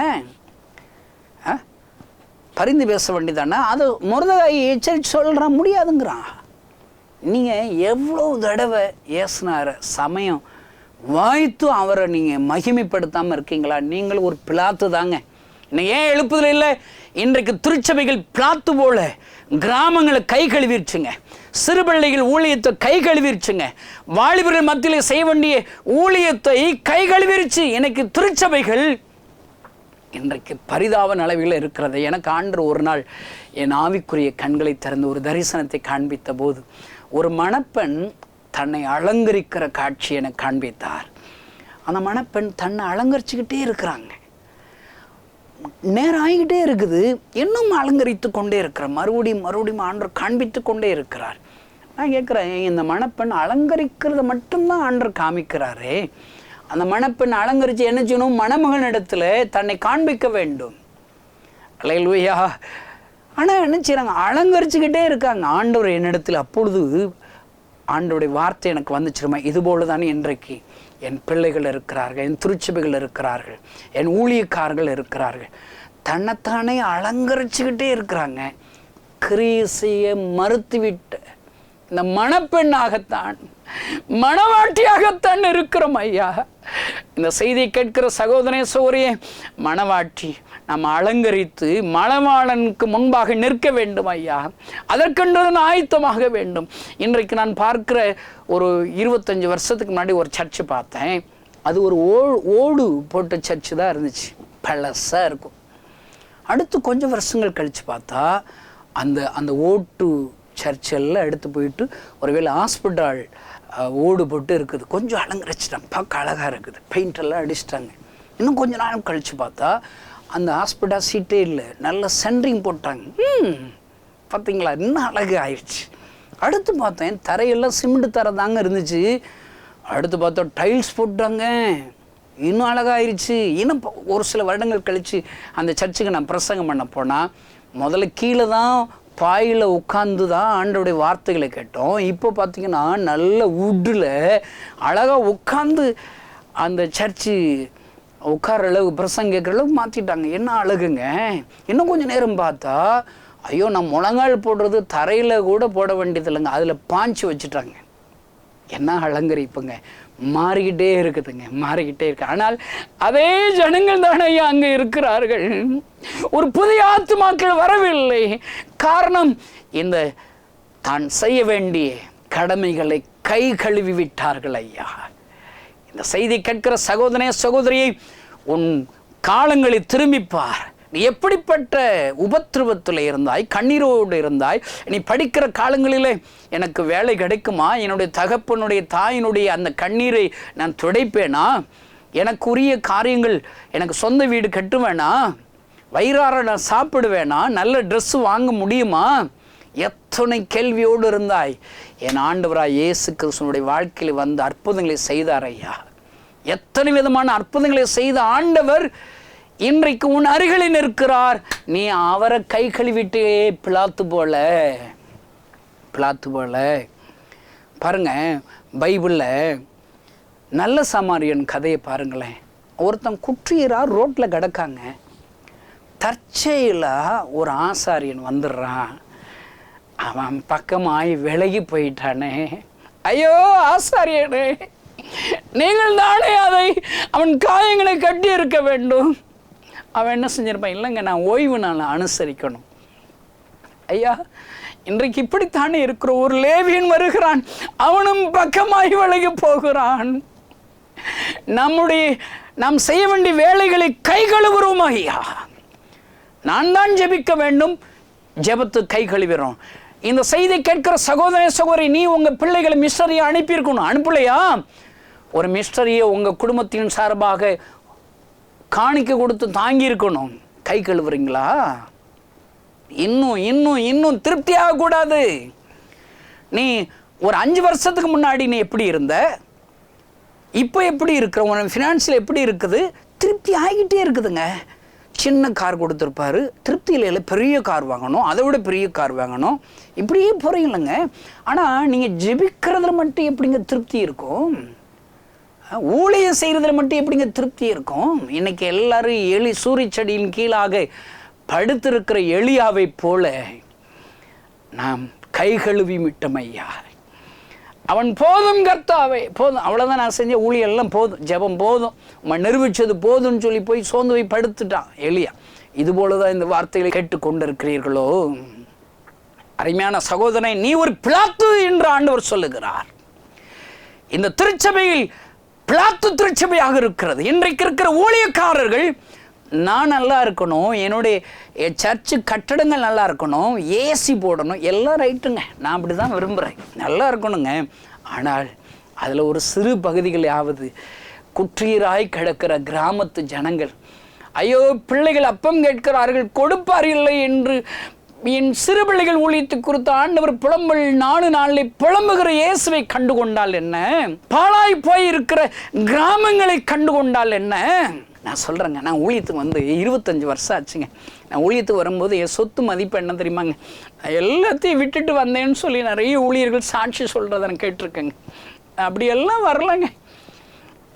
பரிந்து பேச வேண்டிதானே. அது மொர்தெகாய் எச்சரித்து சொல்கிறான், முடியாதுங்கிறான். நீங்கள் எவ்வளோ தடவை ஏசுனார சமயம் வாய்த்து அவரை நீங்கள் மகிமைப்படுத்தாமல் இருக்கீங்களா? நீங்கள் ஒரு பிலாத்து தாங்க. இன்னும் ஏன் எழுப்புதல் இல்லை? இன்றைக்கு திருச்சபைகள் பிளாத்து போல கிராமங்களை கை கழுவிடுச்சுங்க. சிறுபிள்ளைகள் ஊழியத்தை கை கழுவிடுச்சுங்க. வாலிபர்கள் மத்தியில் செய்ய வேண்டிய ஊழியத்தை கை கழுவிடுச்சு. இன்னைக்கு திருச்சபைகள் இன்றைக்கு பரிதாப அளவில் இருக்கிறது. எனக்கு ஆண்டவர் ஒரு நாள் என் ஆவிக்குரிய கண்களை திறந்து ஒரு தரிசனத்தை காண்பித்த போது ஒரு மணப்பெண் தன்னை அலங்கரிக்கிற காட்சி எனக்கு காண்பித்தார். அந்த மணப்பெண் தன்னை அலங்கரிச்சுக்கிட்டே இருக்கிறாங்க. நேரம் ஆகிக்கிட்டே இருக்குது, இன்னும் அலங்கரித்து கொண்டே இருக்கிறார். மறுபடியும் ஆண்டவர் காண்பித்து கொண்டே இருக்கிறார். நான் கேட்குறேன், இந்த மணப்பெண் அலங்கரிக்கிறத மட்டும்தான் ஆண்டவர் காமிக்கிறாரே, அந்த மணப்பெண் அலங்கரித்து என்ன செய்யணும்? மணமகனிடத்தில் தன்னை காண்பிக்க வேண்டும். அல்லேலூயா. ஆனால் என்ன செய்கிறாங்க? அலங்கரிச்சுக்கிட்டே இருக்காங்க. ஆண்டவர் என்னிடத்தில் அப்பொழுது ஆண்டவருடைய வார்த்தை எனக்கு வந்துச்சிருமா, இதுபோல தானே இன்றைக்கு என் பிள்ளைகள் இருக்கிறார்கள், என் திருச்சபைகள் இருக்கிறார்கள், என் ஊழியக்காரர்கள் இருக்கிறார்கள். தன்னைத்தானே அலங்கரிச்சுக்கிட்டே இருக்கிறாங்க. கிரியை செய்ய மறுத்துவிட்ட இந்த மணப்பெண்ணாகத்தான், மணவாட்டியாகத்தான் இருக்கிறோம் ஐயா. இந்த செய்தியை கேட்கிற சகோதரனே சகோதரியே, மணவாட்டி நம்ம அலங்கரித்து மணவாளனுக்கு முன்பாக நிற்க வேண்டும் ஐயா. அதற்கென்று ஆயத்தமாக வேண்டும். இன்றைக்கு நான் பார்க்கிற ஒரு 25 வருஷத்துக்கு முன்னாடி ஒரு சர்ச்சு பார்த்தேன். அது ஒரு ஓடு போட்ட சர்ச்சு தான் இருந்துச்சு, பழசாக இருக்கும். அடுத்து கொஞ்சம் வருஷங்கள் கழித்து பார்த்தா அந்த ஓட்டு சர்ச்செல்லாம் எடுத்து போயிட்டு ஒருவேளை ஹாஸ்பிட்டல் ஓடு போட்டு இருக்குது, கொஞ்சம் அலங்கரிச்சிட்டாங்க, பார்க்க அழகாக இருக்குது, பெயிண்டெல்லாம் அடிச்சிட்டாங்க. இன்னும் கொஞ்சம் நாள் கழித்து பார்த்தா அந்த ஹாஸ்பிட்டல் சீட்டே இல்லை, நல்ல சென்ட்ரிங் போட்டாங்க. பார்த்தீங்களா, இன்னும் அழகு ஆயிடுச்சு. அடுத்து பார்த்தேன் தரையெல்லாம் சிமெண்ட் தரை தாங்க இருந்துச்சு. அடுத்து பார்த்தா டைல்ஸ் போட்டாங்க, இன்னும் அழகாயிருச்சு. இன்னும் ஒரு சில வருடங்கள் கழித்து அந்த சர்ச்சுக்கு நான் பிரசங்கம் பண்ண போனால் முதல்ல கீழே தான் பாயில் உட்காந்து தான் ஆண்டவருடைய வார்த்தைகளை கேட்டோம். இப்போ பார்த்திங்கன்னா நல்ல வுட்டில் அழகாக உட்காந்து அந்த சர்ச்சு உட்கார அளவு பிரசங்கம் கேட்குற அளவுக்கு மாற்றிட்டாங்க. என்ன அழகுங்க. இன்னும் கொஞ்சம் நேரம் பார்த்தா ஐயோ, நான் முழங்கால் போடுறது தரையில் கூட போட வேண்டியது இல்லைங்க, அதில் பாஞ்சு வச்சுட்டாங்க. என்ன அலங்கரிப்புங்க. மாறிக்கிட்டே இருக்குதுங்க, மாறிக்கிட்டே இருக்கு. ஆனால் அதே ஜனங்கள் தானே அங்கே இருக்கிறார்கள். ஒரு புதிய ஆத்துமாக்கள் வரவில்லை. காரணம், இந்த தான் செய்ய வேண்டிய கடமைகளை கை கழுவி விட்டார்கள் ஐயா. இந்த செய்தி கேட்கிற சகோதரனே சகோதரியை, உன் காலங்களை திரும்பிப்பார். நீ எப்படிப்பட்ட உபத்திரவத்தில் இருந்தாய், கண்ணீரோடு இருந்தாய். நீ படிக்கிற காலங்களில் எனக்கு வேலை கிடைக்குமா, என்னுடைய தகப்பனுடைய தாயினுடைய அந்த கண்ணீரை நான் துடைப்பேனா, எனக்குரிய காரியங்கள், எனக்கு சொந்த வீடு கட்டுவேனா, வயிறார நான் சாப்பிடுவேனா, நல்ல ட்ரெஸ்ஸு வாங்க முடியுமா, எத்தனை கேள்வியோடு இருந்தாய். என் ஆண்டவராய் இயேசு கிறிஸ்துவினுடைய வாழ்க்கையில் வந்து அற்புதங்களை செய்தார் ஐயா. எத்தனை விதமான அற்புதங்களை செய்த ஆண்டவர் இன்றைக்கு உன் அருகில் நிற்கிறார். நீ அவரை கை கழுவிட்டே பிலாத்து போல பாருங்க. பைபிளில் நல்ல சமாரியன் கதையை பாருங்களேன். ஒருத்தன் குற்றியராக ரோட்டில் கிடக்காங்க. தற்செயலாக ஒரு ஆசாரியன் வந்துடுறான். அவன் பக்கமாய் விலகி போயிட்டானே. ஐயோ ஆசாரியனே, நீங்கள் தானே அதை அவன் காயங்களை கட்டி இருக்க வேண்டும். அவன் என்ன செஞ்சிருப்பான், இல்லைங்க நான் ஓய்வு நாள் அனுசரிக்கணும். ஐயா, இன்றைக்கு இப்படித்தானே இருக்கிற ஒரு லேவியன் வருகிறான், அவனும் பக்கமாய் விலகி போகிறான். நாம் செய்ய வேண்டிய வேலைகளை கை கழுவுறோம். ஐயா, நான் தான் ஜெபிக்க வேண்டும், ஜெபத்து கை கழுவிறோம். இந்த செய்தி கேட்கிற சகோதர சகோதரி, நீ உங்க பிள்ளைகளை மிஸ்டரியை அனுப்பியிருக்கணும். அனுப்பலையா? ஒரு மிஸ்டரியை உங்க குடும்பத்தின் சார்பாக காணிக்க கொடுத்து தாங்கி இருக்கணும். கை கழுவுறீங்களா? இன்னும் இன்னும் இன்னும் திருப்தி ஆகக்கூடாது. நீ ஒரு 5 வருஷத்துக்கு முன்னாடி நீ எப்படி இருந்த, இப்போ எப்படி இருக்கிற, உன் ஃபினான்ஷியல் எப்படி இருக்குது, திருப்தி ஆகிட்டே இருக்குதுங்க. சின்ன கார் கொடுத்துருப்பாரு, திருப்தியில் இல்லை, பெரிய கார் வாங்கணும், அதை விட பெரிய கார் வாங்கணும், இப்படியே போகிறீங்களங்க. ஆனால் நீங்கள் ஜெபிக்கிறதுல மட்டும் எப்படிங்க திருப்தி இருக்கும்? ஊழியம் செய்கிறதுல மட்டும் எப்படிங்க திருப்தி இருக்கும்? இன்னைக்கு எல்லாரும் சூரிய செடியின் கீழாக படுத்திருக்கிற எலியாவை போல நாம் கை கழுவி விட்டோம். ஐயா, அவன் போதும் கர்த்தாவே போதும், அவ்வளோதான் நான் செஞ்ச ஊழியம் எல்லாம் போதும், ஜெபம் போதும், நிரூபிச்சது போதும்னு சொல்லி போய் சோர்ந்து போய் படுத்துட்டான் எலியா. இதுபோலதான் இந்த வார்த்தைகளை கேட்டுக்கொண்டிருக்கிறீர்களோ? அருமையான சகோதரனை, நீ ஒரு பிலாத்து என்று ஆண்டவர் சொல்லுகிறார். இந்த திருச்சபையில் பிலாத்து திருச்சபையாக இருக்கிறது. இன்றைக்கு இருக்கிற ஊழியக்காரர்கள், நான் நல்லா இருக்கணும், என்னுடைய சர்ச்சு கட்டடங்கள் நல்லா இருக்கணும், ஏசி போடணும், எல்லாம் ரைட்டுங்க, நான் அப்படி தான் விரும்புகிறேன், நல்லா இருக்கணுங்க. ஆனால் அதில் ஒரு சிறு பகுதிகளாவது குற்றீராய் கிடக்கிற கிராமத்து ஜனங்கள், ஐயோ பிள்ளைகள் அப்பம் கேட்கிறார்கள் கொடுப்பார் இல்லை என்று என் சிறு பிள்ளைகள் ஊழியத்து குறித்த ஆண்டவர் புலம்பல் 4 நாளில் புலம்புகிற இயேசுவை கண்டுகொண்டால் என்ன, பாழாய் போய் இருக்கிற கிராமங்களை கண்டுகொண்டால் என்ன? நான் சொல்கிறேங்க, நான் ஊழியத்துக்கு வந்து 25 வருஷம் ஆச்சுங்க. நான் ஊழியத்துக்கு வரும்போது என் சொத்து மதிப்பு என்ன தெரியுமாங்க, நான் எல்லாத்தையும் விட்டுட்டு வந்தேன்னு சொல்லி நிறைய ஊழியர்கள் சாட்சி சொல்கிறத நான் கேட்டிருக்கேங்க. அப்படியெல்லாம் வரலைங்க.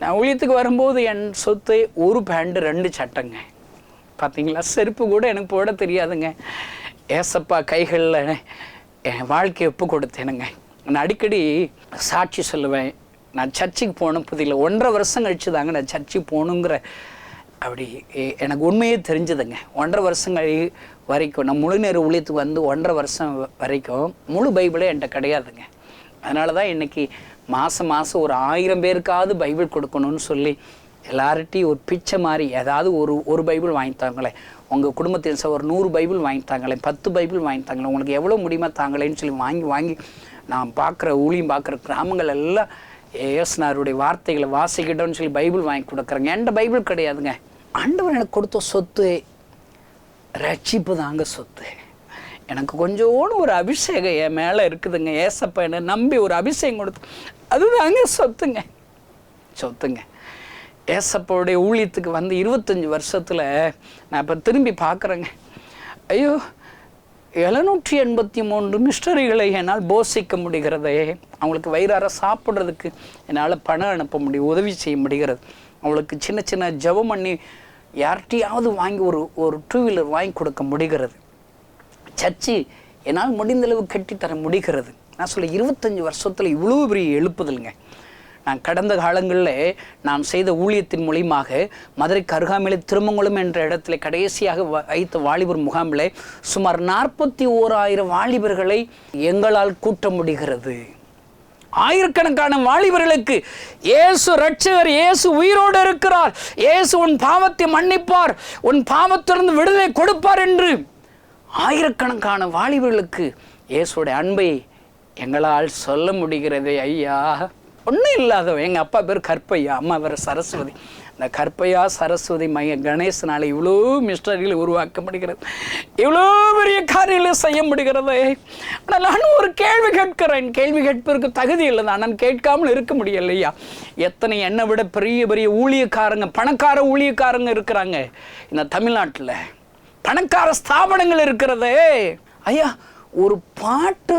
நான் ஊழியத்துக்கு வரும்போது என் சொத்து 1 பேண்ட் 2 சட்டைங்க. பார்த்தீங்களா, செருப்பு கூட எனக்கு போட தெரியாதுங்க. ஏசப்பா கைகளில் என் வாழ்க்கையை ஒப்பு கொடுத்தேனுங்க. நான் அடிக்கடி சாட்சி சொல்லுவேன். நான் சர்ச்சுக்கு போன புதியில் 1.5 வருஷம் கழிச்சு தாங்க நான் சர்ச்சுக்கு போகணுங்கிற அப்படி எனக்கு உண்மையே தெரிஞ்சதுங்க. 1.5 வருஷம் வரைக்கும் நான் முழு நேர ஊழியத்துக்கு வந்து 1.5 வருஷம் வரைக்கும் முழு பைபிளே என்கிட்ட கிடையாதுங்க. அதனால தான் இன்றைக்கி மாதம் ஒரு 1000 பேருக்காவது பைபிள் கொடுக்கணும்னு சொல்லி எல்லார்ட்டையும் ஒரு பிச்சை மாதிரி ஏதாவது ஒரு பைபிள் வாங்கித்தாங்களே, உங்கள் குடும்பத்தின் ஒரு 100 பைபிள் வாங்கித்தாங்களே, 10 பைபிள் வாங்கித்தாங்களே, உங்களுக்கு எவ்வளோ முடியுமா தாங்களேன்னு சொல்லி வாங்கி நான் பார்க்குற ஊழியம் பார்க்குற கிராமங்கள் எல்லாம் ஏசுனாருடைய வார்த்தைகளை வாசிக்கிட்டோன்னு சொல்லி பைபிள் வாங்கி கொடுக்குறேங்க. என்கிட்ட பைபிள் கிடையாதுங்க. ஆண்டவர் எனக்கு கொடுத்த சொத்து ரட்சிப்பு தாங்க சொத்து. எனக்கு கொஞ்சோன்னு ஒரு அபிஷேகம் என் மேலே இருக்குதுங்க. ஏசப்பா என்னை நம்பி ஒரு அபிஷேகம் கொடுத்து, அதுதாங்க சொத்துங்க. ஏசப்பாவுடைய ஊழியத்துக்கு வந்து 25 வருஷத்தில் நான் இப்போ திரும்பி பார்க்குறேங்க. ஐயோ, 783 மிஸ்டரிகளை என்னால் போஷிக்க முடிகிறதே. அவங்களுக்கு வயிறார சாப்பிட்றதுக்கு என்னால் பணம் அனுப்ப முடியும், உதவி செய்ய முடிகிறது. அவங்களுக்கு சின்ன சின்ன ஜெபம் பண்ணி யார்கிட்டையாவது வாங்கி ஒரு 2 வீலர் வாங்கி கொடுக்க முடிகிறது. சர்ச்சு என்னால் முடிந்தளவு கட்டித்தர முடிகிறது. நான் சொல்ல 25 வருஷத்தில் இவ்வளோ பெரிய எழுப்புதலுங்க. நான் கடந்த காலங்களில் நான் செய்த ஊழியத்தின் மூலியமாக மதுரைக்கு அருகாமையில் திருமங்குளம் என்ற இடத்துல கடைசியாக வைத்த வாலிபர் முகாமில் சுமார் 41,000 வாலிபர்களை எங்களால் கூட்ட முடிகிறது. ஆயிரக்கணக்கான வாலிபர்களுக்கு இயேசு ரட்சகர், இயேசு உயிரோடு இருக்கிறார், இயேசு உன் பாவத்தை மன்னிப்பார், உன் பாவத்திலிருந்து விடுதலை கொடுப்பார் என்று ஆயிரக்கணக்கான வாலிபர்களுக்கு இயேசுடைய அன்பை எங்களால் சொல்ல முடிகிறதே. ஐயா, ஒன்றும் இல்லாதவன். எங்கள் அப்பா பேர் கற்பையா, அம்மா பேர் சரஸ்வதி. இந்த கற்பையா சரஸ்வதி மைய கணேசனால் இவ்வளோ மிஸ்டரிகளை உருவாக்க முடிகிறது, இவ்வளோ பெரிய காரியங்களை செய்ய முடிகிறது. ஆனால் நான் ஒரு கேள்வி கேட்கிறேன். கேள்வி கேட்பதற்கு தகுதி இல்லை தான், நான் கேட்காமல் இருக்க முடியலையா? எத்தனை என்னை விட பெரிய பெரிய ஊழியக்காரங்க, பணக்கார ஊழியக்காரங்க இருக்கிறாங்க இந்த தமிழ்நாட்டில், பணக்கார ஸ்தாபனங்கள் இருக்கிறதே. ஐயா, ஒரு பாட்டு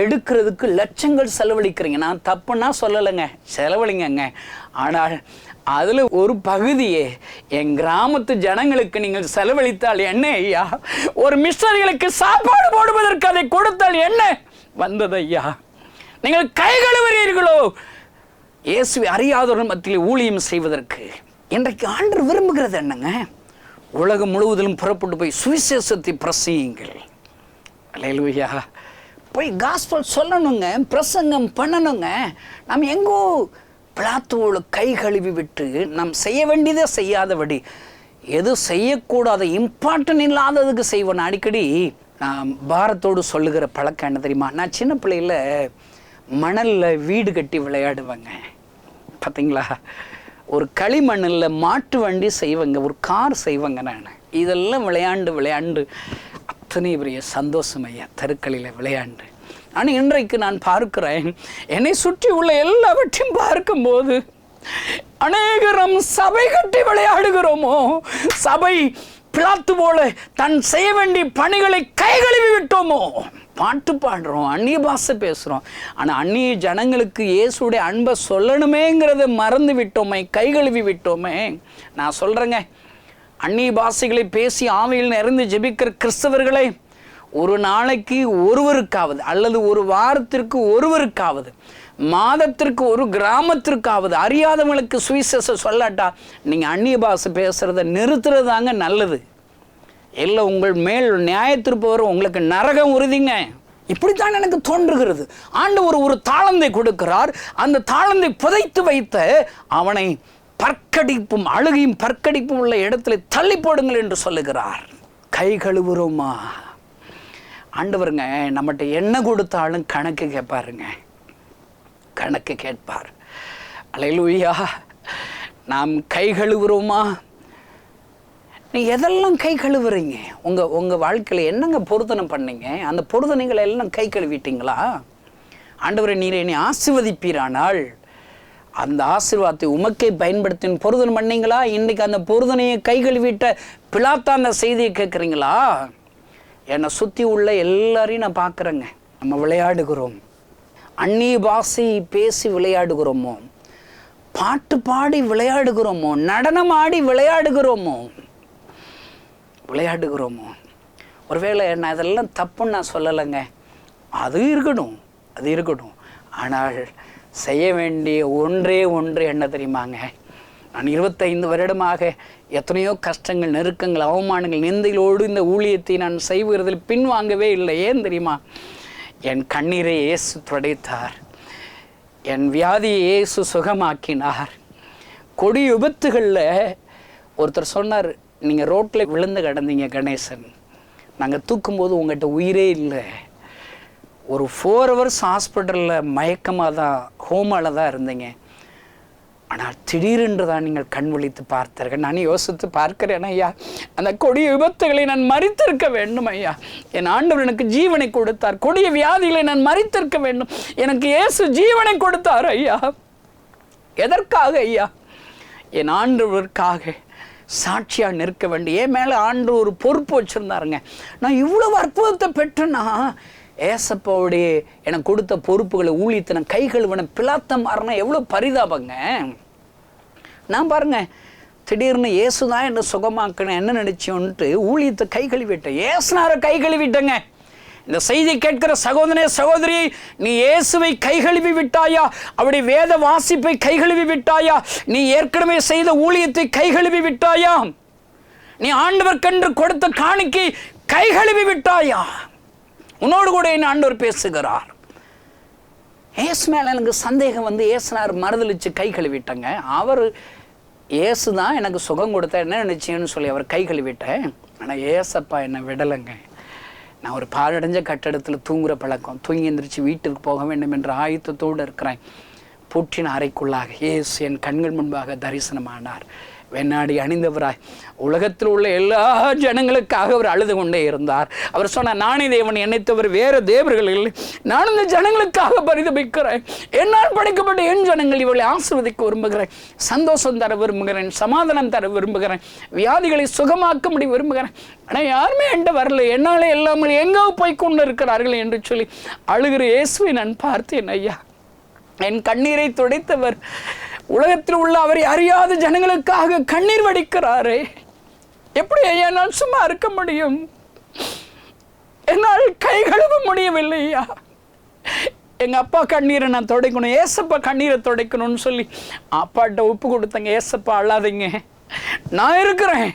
எடுக்கிறதுக்கு லட்சங்கள் செலவழிக்கிறீங்க. நான் தப்புன்னா சொல்லலைங்க, செலவழிங்கங்க. ஆனால் அதில் ஒரு பகுதியே என் கிராமத்து ஜனங்களுக்கு நீங்கள் செலவழித்தால் என்ன ஐயா? ஒரு மிஸ்டரிகளுக்கு சாப்பாடு போடுவதற்கு அதை கொடுத்தால் என்ன வந்தது ஐயா? நீங்கள் கை கழுவுறீர்களோ இயேசுவை அறியாதவர்கள் மத்தியில் ஊழியம் செய்வதற்கு? இன்றைக்கு ஆண்டவர் விரும்புகிறது என்னங்க? உலகம் முழுவதிலும் புறப்பட்டு போய் சுவிசேஷத்தை பிரசங்கியுங்கள். அல்லேலூயா. போய் காஸ்பல் சொல்லணுங்க, பிரசங்கம் பண்ணணுங்க. நாம் எங்கோ பிளாத்துவோடு கை கழுவி விட்டு நாம் செய்ய வேண்டியதை செய்யாதபடி, எது செய்யக்கூடாத இம்பார்ட்டன் இல்லாததுக்கு செய்வேன். அடிக்கடி நான் பாரத்தோடு சொல்லுகிற பழக்கம் என்ன தெரியுமா? நான் சின்ன பிள்ளையில் மணலில் வீடு கட்டி விளையாடுவேங்க. பார்த்தீங்களா? ஒரு களிமண்ணில் மாட்டு வண்டி செய்வேங்க, ஒரு கார் செய்வேங்க. நான் இதெல்லாம் விளையாண்டு அத்தனை பெரிய சந்தோஷம் ஐயா, தெருக்களில் விளையாண்டு. ஆனால் இன்றைக்கு நான் பார்க்கிறேன், என்னை சுற்றி உள்ள எல்லாவற்றையும் பார்க்கும்போது அநேகரும் சபை கட்டி விளையாடுகிறோமோ, சபை பிளாத்து போல தன் செய்ய வேண்டிய பணிகளை கை கழுவி விட்டோமோ. பாட்டு பாடுறோம், அந்நிய பாஷை பேசுகிறோம், ஆனால் அந்நிய ஜனங்களுக்கு இயேசுடைய அன்பை சொல்லணுமேங்கிறத மறந்து விட்டோமே, கை கழுவி விட்டோமே. நான் சொல்கிறேங்க, அந்நிய பாஷைகளை பேசி ஆவியில் நிறைந்து ஜெபிக்கிற கிறிஸ்தவர்களை ஒரு நாளைக்கு ஒருவருக்காவது அல்லது ஒரு வாரத்திற்கு ஒருவருக்காவது, மாதத்திற்கு ஒரு கிராமத்திற்காவது அறியாதவங்களுக்கு சுவிசேஷம் சொல்லாட்டா நீங்கள் அந்நிய பாஷை பேசுகிறத நிறுத்துறதாங்க நல்லது. இல்லை உங்கள் மேல் நியாயத்திற்பவர் உங்களுக்கு நரகம் உறுதிங்க. இப்படித்தான் எனக்கு தோன்றுகிறது. ஆண்டவர் ஒரு தாளந்தை கொடுக்கிறார். அந்த தாளந்தை புதைத்து வைத்த அவனை பற்கடிப்பும் அழுகையும் பற்கடிப்பும் உள்ள இடத்துல தள்ளி போடுங்கள் என்று சொல்லுகிறார். கை கழுவுறோமா? ஆண்டவருங்க நம்மகிட்ட என்ன கொடுத்தாலும் கணக்கு கேட்பாருங்க, கணக்கு கேட்பார். அல்லேலூயா. நாம் கை கழுவுறோமா? நீ எதெல்லாம் கை கழுவுறீங்க? உங்கள் வாழ்க்கையில் என்னங்க பொருத்தனை பண்ணீங்க? அந்த பொருத்தனைகளை எல்லாம் கை கழுவிட்டீங்களா? ஆண்டவரை நீரை என்னை ஆசீர்வதிப்பீரானால் அந்த ஆசீர்வாதத்தை உமக்கே பயன்படுத்தின பொருத்தனை பண்ணீங்களா? இன்றைக்கு அந்த பொருத்தனையை கை கழுவிட்ட பிலாத்தா அந்த செய்தியை கேட்குறீங்களா? என்னை சுற்றி உள்ள எல்லாரையும் நான் பார்க்குறேங்க. நம்ம விளையாடுகிறோம், அந்நிய பாஷை பேசி விளையாடுகிறோமோ, பாட்டு பாடி விளையாடுகிறோமோ, நடனம் ஆடி விளையாடுகிறோமோ. ஒருவேளை நான் இதெல்லாம் தப்புன்னு நான் சொல்லலைங்க, அது இருக்கட்டும். ஆனால் செய்ய வேண்டிய ஒன்றே என்ன தெரியுமாங்க? நான் 25 வருடமாக எத்தனையோ கஷ்டங்கள், நெருக்கங்கள், அவமானங்கள், நிந்தைகளோடு இந்த ஊழியத்தை நான் செய்வதில் பின்வாங்கவே இல்லை. ஏன் தெரியுமா? என் கண்ணீரை இயேசு துடைத்தார், என் வியாதியை இயேசு சுகமாக்கினார். கொடி விபத்துகளில் ஒருத்தர் சொன்னார், நீங்கள் ரோட்டில் விழுந்து கிடந்தீங்க கணேசன், நாங்கள் தூக்கும்போது உங்கள்கிட்ட உயிரே இல்லை. ஒரு 4 hours ஹாஸ்பிட்டலில் மயக்கமாக தான், ஹோமாவில் தான் இருந்தீங்க. ஆனால் திடீரென்று தான் நீங்கள் கண் விழித்து பார்த்தீர்கள். நான் யோசித்து பார்க்கிறேன் ஐயா, அந்த கொடிய விபத்துகளை நான் மறித்திருக்க வேண்டும் ஐயா. என் ஆண்டவர் எனக்கு ஜீவனை கொடுத்தார். கொடிய வியாதிகளை நான் மறித்திருக்க வேண்டும். எனக்கு இயேசு ஜீவனை கொடுத்தார் ஐயா. எதற்காக ஐயா? என் ஆண்டவருக்காக சாட்சியாக நிற்க வேண்டிய என் மேலே ஆண்டவர் ஒரு பொறுப்பு வச்சுருந்தாருங்க. நான் இவ்வளவு அற்புதத்தை பெற்றேன்னா ஏசப்பாவுடைய எனக்கு கொடுத்த பொறுப்புகளை ஊழியத்தை நான் கை கழுவின பிலாத்த மாறினா எவ்வளோ பரிதாபங்க. நான் பாருங்க, திடீர்னு இயேசுதான் என்ன சுகமாக்கணும் என்ன நினைச்சோன்ட்டு ஊழியத்தை கை கழுவிட்டேன், ஏசுனாரை கை கழுவிட்டேங்க. இந்த செய்தி கேட்கிற சகோதரனே சகோதரி, நீ இயேசுவை கை கழுவி விட்டாயா? அவருடைய வேத வாசிப்பை கை கழுவி விட்டாயா? நீ ஏற்கனவே செய்த ஊழியத்தை கை கழுவி விட்டாயா? நீ ஆண்டவர்க்கென்று கொடுத்த காணிக்கை கை கழுவி விட்டாயா? உன்னோடு கூட என் ஆண்டவர் பேசுகிறார். ஏசு மேலே எனக்கு சந்தேகம் வந்து ஏசுனார் மறுதளிச்சு கை கழுவிட்டங்க. அவர் ஏசு தான் எனக்கு சுகம் கொடுத்த என்ன நினைச்சேன்னு சொல்லி அவர் கை கழுவிட்டேன். ஆனால் ஏசப்பா என்னை விடலைங்க. நான் ஒரு பாழடைஞ்ச கட்டடத்தில் தூங்குகிற பழக்கம், தூங்கி எந்திரிச்சு வீட்டுக்கு போக வேண்டும் என்ற ஆயத்தத்தோடு இருக்கிறேன். பூட்டின அறைக்குள்ளாக இயேசு என் கண்கள் முன்பாக தரிசனமானார். வெண்ணாடி அணிந்தவராய் உலகத்தில் உள்ள எல்லா ஜனங்களுக்காக அவர் அழுது கொண்டே இருந்தார். அவர் சொன்னார், நானே தேவன், என்னை தவிர வேறு தேவர்கள் இல்லை. நான் இந்த ஜனங்களுக்காக பரிதபிக்கிறேன். என்னால் படைக்கப்பட்ட என் ஜனங்கள் இவளை ஆசீர்வதிக்க விரும்புகிறேன், சந்தோஷம் தர விரும்புகிறேன், சமாதானம் தர விரும்புகிறேன், வியாதிகளை சுகமாக்க முடிய விரும்புகிறேன். ஆனால் யாருமே என்கிட்ட வரல, என்னாலே எல்லாமே எங்கோ போய் கொண்டு இருக்கிறார்கள் என்று சொல்லி அழுகிற இயேசுவை நான் பார்த்தேன். ஐயா, என் கண்ணீரை துடைத்தவர் உலகத்தில் உள்ள அவரை அறியாத ஜனங்களுக்காக கண்ணீர் வடிக்கிறாரே. எப்படி ஐயா நான் சும்மா இருக்க முடியும்? என்னால் கை கழுவ முடியவில்லை ஐயா. எங்கள் அப்பா கண்ணீரை நான் துடைக்கணும், ஏசப்பா கண்ணீரை துடைக்கணும்னு சொல்லி அப்பாட்ட ஒப்பு கொடுத்தங்க. ஏசப்பா அழாதீங்க, நான் இருக்கிறேன்,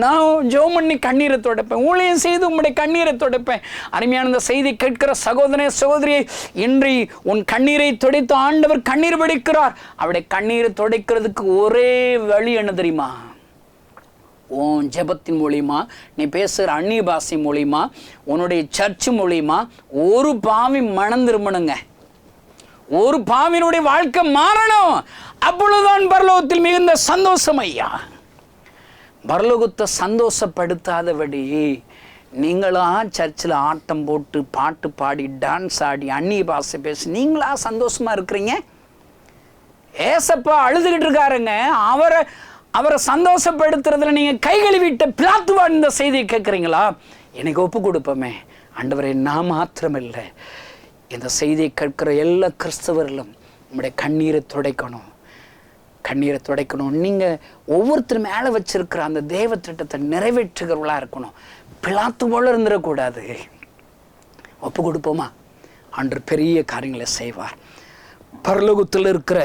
நான் ஜெபம் பண்ணி கண்ணீரை துடைப்பேன், ஊழியம் செய்து உம்முடைய கண்ணீரை துடைப்பேன். அருமையான இந்த செய்தி கேட்கிற சகோதரனே சகோதரியை, இன்றி உன் கண்ணீரை துடைத்து ஆண்டவர் கண்ணீர் வடிக்கிறார். அவருடைய கண்ணீரை துடைக்கிறதுக்கு ஒரே வழி என்ன தெரியுமா? உன் ஜெபத்தின் மூலியமா, நீ பேசுகிற அந்நிய பாஷை மூலியமா, உன்னுடைய சர்ச்சு மூலியமா ஒரு பாவி மனம் திரும்பணுங்க. ஒரு பாவினுடைய வாழ்க்கை மாறணும். அப்பொழுதுதான் பரலோகத்தில் மிகுந்த சந்தோஷம். ஐயா, பரலோகத்தை சந்தோஷப்படுத்தாதபடி நீங்களா சர்ச்சில் ஆட்டம் போட்டு பாட்டு பாடி டான்ஸ் ஆடி அந்நிய பாஷை பேசி நீங்களா சந்தோஷமா இருக்கிறீங்க? ஏசப்பா அழுதுகிட்டு இருக்காருங்க. அவரை சந்தோஷப்படுத்துறதுல நீங்க கை கழுவிட்ட பிளாத்துவான் இந்த செய்தியை கேட்குறீங்களா? எனக்கு ஒப்பு கொடுப்போமே. ஆண்டவரே, நான் மாத்திரமில்லை, இந்த செய்தியை கேட்கிற எல்லா கிறிஸ்தவர்களும் நம்முடைய கண்ணீரை துடைக்கணும், கண்ணீரை துடைக்கணும். நீங்கள் ஒவ்வொருத்தர் மேலே வச்சிருக்கிற அந்த தேவ திட்டத்தை நிறைவேற்றுகிறவர்களாக இருக்கணும். பிளாத்து போல இருந்துடக்கூடாது. ஒப்பு கொடுப்போமா? ஆண்டவர் பெரிய காரியங்களை செய்வார். பரலோகத்தில் இருக்கிற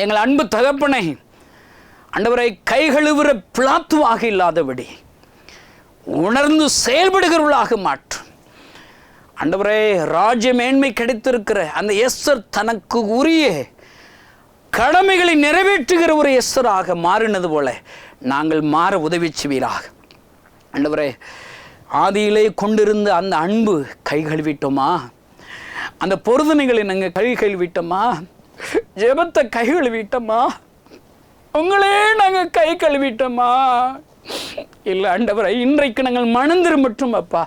எங்கள் அன்பு தகப்பனை, ஆண்டவரை கை கழுவுற பிளாத்துவாக இல்லாதபடி உணர்ந்து செயல்படுகிறவர்களாக மாற்றும். ஆண்டவரே, ராஜ்ய மேன்மை கிடைத்திருக்கிற அந்த எஸ்தர் தனக்கு உரிய கடமைகளை நிறைவேற்றுகிற ஒரு எஸ்தராக மாறினது போல நாங்கள் மாற உதவி செய்வீராக. ஆண்டவரே, ஆதியிலே கொண்டிருந்த அந்த அன்பு கை கழுவிட்டோமா? அந்த பொருதனைகளை நாங்கள் கை கழுவிட்டோமா? ஜெபத்தை கை கழுவிட்டோமா? உங்களே நாங்கள் கை கழுவிட்டோமா? இல்லை ஆண்டவரை, இன்றைக்கு நாங்கள் மனந்திரும்பட்டும் அப்பா.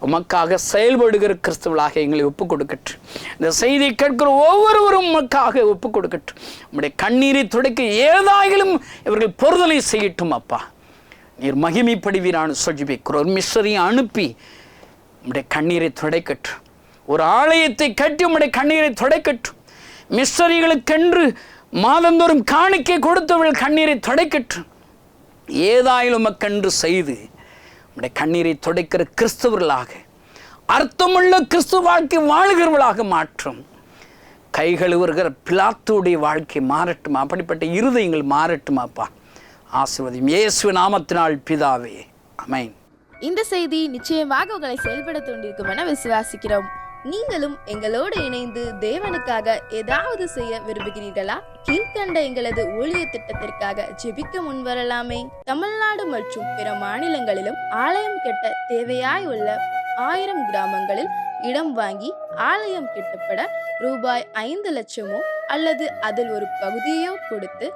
உமக்காக செயல்படுகிற கிறிஸ்துவளாக எங்களை ஒப்புக் கொடுக்கட்டும். இந்த செய்தியை கேட்கிற ஒவ்வொருவரும் உமக்காக ஒப்புக் கொடுக்கட்டும். உம்முடைய கண்ணீரை துடைக்க ஏதாயிலும் இவர்கள் பொறுதலை செய்யட்டும் அப்பா. நீர் மகிமைப்படுவீரான்னு சொல்லிவிக்கிறோம். ஒரு மிஷனரியை அனுப்பி உம்முடைய கண்ணீரை துடைக்கட்டும். ஒரு ஆலயத்தை கட்டி உம்முடைய கண்ணீரை துடைக்கட்டும். மிஷனரிகளுக்கென்று மாதந்தோறும் காணிக்கை கொடுத்தவர்கள் கண்ணீரை துடைக்கட்டும். ஏதாயிலும் மக்கென்று செய்து நம்முடைய கண்ணீரை துடைக்கிற கிறிஸ்தவர்களாக, அர்த்தமுள்ள கிறிஸ்துவ வாழ்க்கை வாழ்கிறவர்களாக மாற்றும். கைகள் வருகிற பிலாத்துடைய வாழ்க்கை மாறட்டும். அப்படிப்பட்ட இருதயங்கள் மாறட்டுமாப்பா. ஆசீர்வதியும் இயேசு நாமத்தினால் பிதாவே, ஆமென். இந்த செய்தி நிச்சயமாக உங்களை செயல்பட தூண்டிருக்கும் என விசுவாசிக்கிறோம். நீங்களும் எங்களோடு இணைந்து தேவனுக்காக ஏதாவது செய்ய விரும்புகிறீர்களா? கீழ்கண்ட எங்களது ஊழிய திட்டத்திற்காக ஜெபிக்க முன்வரலாமே. தமிழ்நாடு மற்றும் பிற மாநிலங்களிலும் ஆலயம் கட்ட தேவையாய் உள்ள 1000 கிராமங்களில் இடம் வாங்கி ஆலயம் கட்டப்பட ரூபாய் 5 லட்சமோ அல்லது அதில் ஒரு பகுதியோ கொடுத்து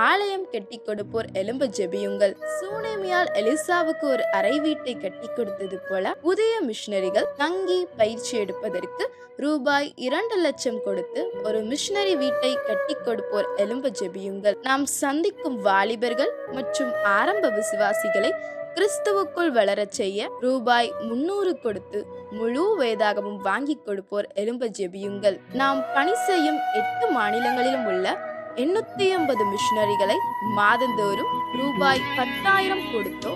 ஆலயம் கட்டி கொடுப்போர் எழும்ப ஜெபியுங்கள். சூனேமியால் எலிசாவுக்கு ஒரு அறை வீட்டை கட்டி கொடுத்தது போல புதிய மிஷனரிகள் தங்கி பயிற்சி எடுப்பதற்கு ரூபாய் 2 லட்சம் கொடுத்து ஒரு மிஷனரி வீட்டை கட்டி கொடுப்போர் எழும்ப ஜெபியுங்கள். நாம் சந்திக்கும் வாலிபர்கள் மற்றும் ஆரம்ப விசுவாசிகளை கிறிஸ்துவுக்குள் வளரச் செய்ய ரூபாய் 300 கொடுத்து முழு வேதாகமும் வாங்கி கொடுப்போர் எழும்ப ஜெபியுங்கள். நாம் பணி செய்யும் 8 மாநிலங்களிலும் உள்ள 880 மிஷனரிகளை மாதந்தோறும் ரூபாய் 10,000 கொடுத்தோ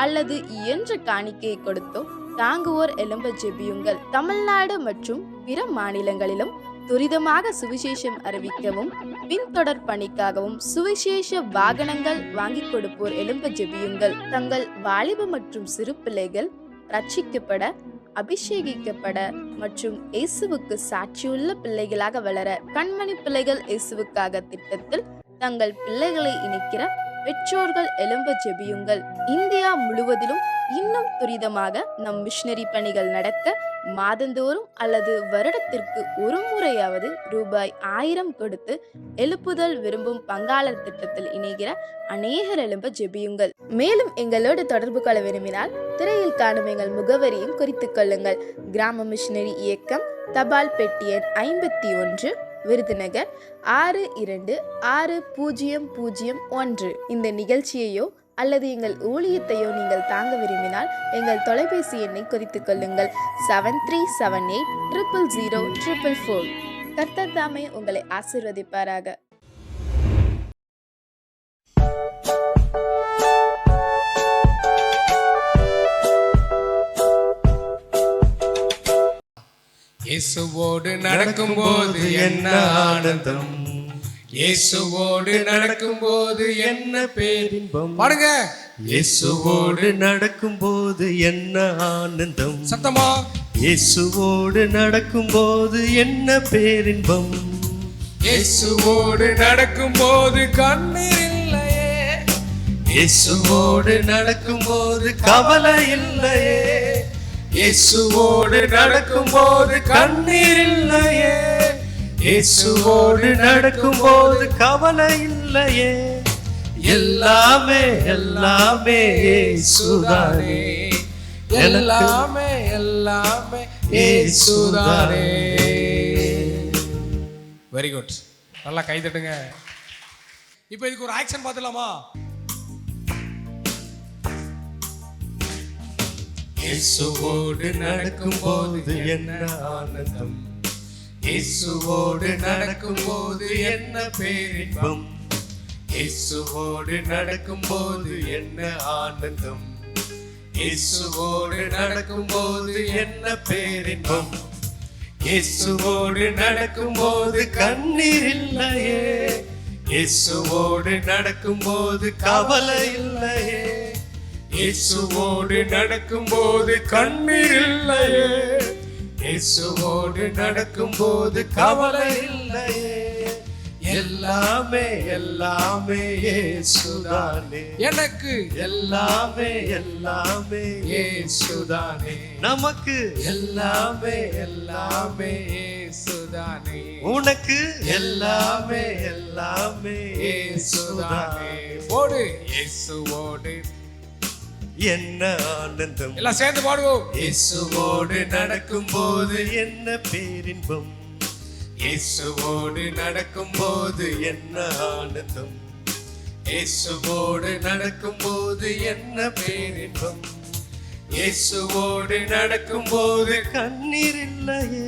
அல்லது இயன்ற காணிக்கையை கொடுத்தோ தாங்குவோர் எழும்ப ஜெபியுங்கள். தமிழ்நாடு மற்றும் பிற மாநிலங்களிலும் துரிதமாக சுவிசேஷம் அறிவிக்கவும் பின்தொடர் பணிக்காகவும் சுவிசேஷ வாகனங்கள் வாங்கி கொடுப்போர் எழும்ப ஜெபியுங்கள். தங்கள் வாலிப மற்றும் சிறு பிள்ளைகள் ரட்சிக்கப்பட, அபிஷேகிக்கப்பட மற்றும் இயேசுவுக்கு சாட்சியுள்ள பிள்ளைகளாக வளர கண்மணி பிள்ளைகள் இயேசுவுக்காக திட்டத்தில் தங்கள் பிள்ளைகளை இணைக்கிற பெற்றோர்கள் எழும்ப ஜெபியுங்கள். இந்தியா முழுவதிலும் இன்னும் துரிதமாக நம் மிஷனரி பணிகள் நடக்க மாதந்தோறும் அல்லது வருடத்திற்கு ஒரு முறையாவது ரூபாய் 1000 கொடுத்து எழுப்புதல் விரும்பும் பங்காளர் திட்டத்தில் இணைகிற அநேகர் எழும்ப ஜெபியுங்கள். மேலும் எங்களோடு தொடர்பு கொள்ள விரும்பினால் திரையில் காணும் எங்கள் முகவரியும் குறித்துக் கொள்ளுங்கள். கிராம மிஷனரி இயக்கம், தபால் பெட்டி எண் 51, விருதுநகர் 626001. இந்த நிகழ்ச்சியையோ அல்லது எங்கள் ஊழியத்தையோ நீங்கள் தாங்க விரும்பினால் எங்கள் தொலைபேசி எண்ணை குறித்துக் கொள்ளுங்கள். 7378000444. கர்த்தர் தாமே உங்களை ஆசீர்வதிப்பாராக. இயேசுவோடு நடக்கும்போது என்ன ஆனந்தம், இயேசுவோடு நடக்கும்போது என்ன பேரின்பம். பாருங்க. இயேசுவோடு நடக்கும்போது என்ன ஆனந்தம். சத்தமா. இயேசுவோடு நடக்கும்போது என்ன பேரின்பம். இயேசுவோடு நடக்கும்போது கண்ணீர் இல்லையே. இயேசுவோடு நடக்கும்போது கவலை இல்லையே. இயேசுவோடு நடக்கும்போது கண்ணீர் இல்லையே. இயேசுவோடு நடக்கும்போது கவலை இல்லையே. எல்லாமே எல்லாமே இயேசுதானே. எல்லாமே எல்லாமே இயேசுதானே. Very good. நல்லா கை தட்டுங்க. இப்போ இதுக்கு ஒரு ஆக்ஷன் பார்த்துலாமா? இயேசுவோடு நடக்கும்போது என்ன ஆனந்தம். இயேசுவோடு நடக்கும்போது என்ன பேரின்பம். இயேசுவோடு நடக்கும்போது என்ன ஆனந்தம். இயேசுவோடு நடக்கும்போது என்ன பேரின்பம். இயேசுவோடு நடக்கும்போது கண்ணீர் இல்லையே. இயேசுவோடு நடக்கும்போது கவலை இல்லையே. இயேசுவோடு நடக்கும்போது கண்ணீர் இல்லையே. இயேசுவோடு நடக்கும்போது கவலை இல்லையே. எல்லாமே எல்லாமே இயேசுதானே. எனக்கு எல்லாமே எல்லாமே இயேசுதானே. நமக்கு எல்லாமே எல்லாமே இயேசுதானே. உனக்கு எல்லாமே எல்லாமே இயேசுதானே. இயேசுதானே. போடு. இயேசுவோடு என்ன ஆனந்தம். எல்லாம் சேர்ந்து பாடுவோம். இயேசுவோடு நடக்கும்போது என்ன பேரின்பம். இயேசுவோடு நடக்கும்போது என்ன ஆனந்தம். இயேசுவோடு நடக்கும்போது என்ன பேரின்பம். இயேசுவோடு நடக்கும்போது கண்ணீர் இல்லையே.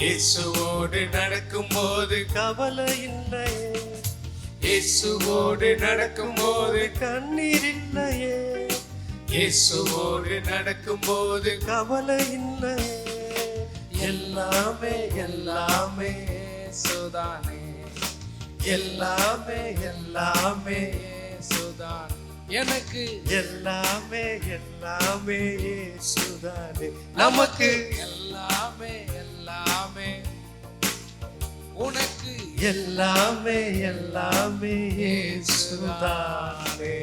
இயேசுவோடு நடக்கும்போது கவலை இல்லையே. இயேசுவோடு நடக்கும்போது கண்ணீர் இல்லையே. இயேசுவோடு நடக்கும்போது கவலை இல்லையே. எல்லாமே எல்லாமே இயேசுதானே. எல்லாமே எல்லாமே இயேசுதானே. எனக்கு எல்லாமே எல்லாமே இயேசுதானே. நமக்கு எல்லாமே எல்லாமே. உனக்கு எல்லாமே எல்லாமே இயேசுதானே.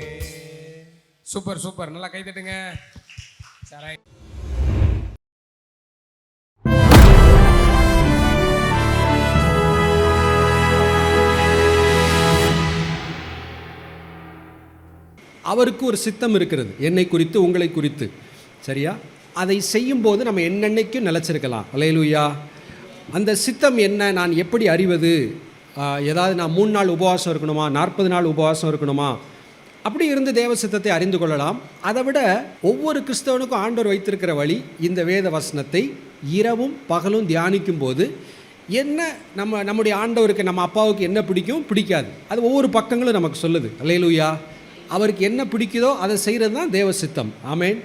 Super super. நல்லா கை தட்டுங்க. சரி. அவருக்கு ஒரு சித்தம் இருக்கிறது, என்னை குறித்து உங்களை குறித்து. சரியா? அதை செய்யும்போது நம்ம என்னென்னைக்கும் நிலச்சிருக்கலாம். அல்லேலூயா. அந்த சித்தம் என்ன, நான் எப்படி அறிவது? ஏதாவது நான் 3 நாள் உபவாசம் இருக்கணுமா, 40 நாள் உபவாசம் இருக்கணுமா? அப்படி இருந்து தேவ சித்தத்தை அறிந்து கொள்ளலாம். அதை விட ஒவ்வொரு கிறிஸ்தவனுக்கும் ஆண்டவர் வைத்திருக்கிற வழி, இந்த வேத வசனத்தை இரவும் பகலும் தியானிக்கும் போது என்ன நம்முடைய ஆண்டவருக்கு, நம்ம அப்பாவுக்கு என்ன பிடிக்கும் பிடிக்காது, அது ஒவ்வொரு பக்கங்களும் நமக்கு சொல்லுது. அல்லேலூயா. அவருக்கு என்ன பிடிக்குதோ அதை செய்கிறது தான் தேவ சித்தம். ஆமென்.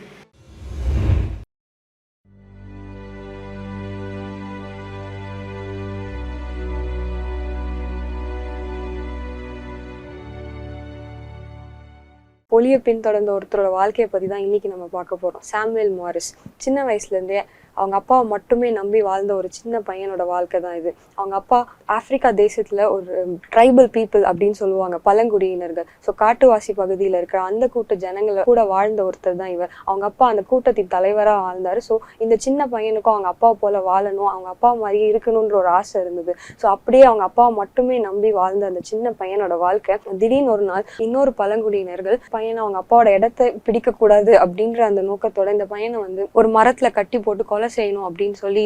ஒளியை பின்தொடர்ந்த ஒருத்தரோட வாழ்க்கையை பற்றி தான் இன்றைக்கி நம்ம பார்க்க போகிறோம். சாமுவேல் மாரிஸ் சின்ன வயசுலேருந்தே அவங்க அப்பாவை மட்டுமே நம்பி வாழ்ந்த ஒரு சின்ன பையனோட வாழ்க்கை தான் இது. அவங்க அப்பா ஆப்பிரிக்கா தேசத்தில் ஒரு ட்ரைபல் பீப்புள் அப்படின்னு சொல்லுவாங்க, பழங்குடியினர்கள். ஸோ காட்டுவாசி பகுதியில் இருக்கிற அந்த கூட்ட ஜனங்களை கூட வாழ்ந்த ஒருத்தர் தான் இவர். அவங்க அப்பா அந்த கூட்டத்தின் தலைவராக வாழ்ந்தார். ஸோ இந்த சின்ன பையனுக்கும் அவங்க அப்பாவை போல் வாழணும், அவங்க அப்பா மாதிரியே இருக்கணுன்ற ஒரு ஆசை இருந்தது. ஸோ அப்படியே அவங்க அப்பாவை மட்டுமே நம்பி வாழ்ந்த அந்த சின்ன பையனோட வாழ்க்கை திடீர்னு ஒரு நாள் இன்னொரு பழங்குடியினர்கள் பையனை அவங்க அப்பாவோட இடத்தை பிடிக்கக்கூடாது அப்படின்ற அந்த நோக்கத்தோட இந்த பையனை வந்து ஒரு மரத்தில் கட்டி போட்டு கொலை செய்யணும் அப்படின்னு சொல்லி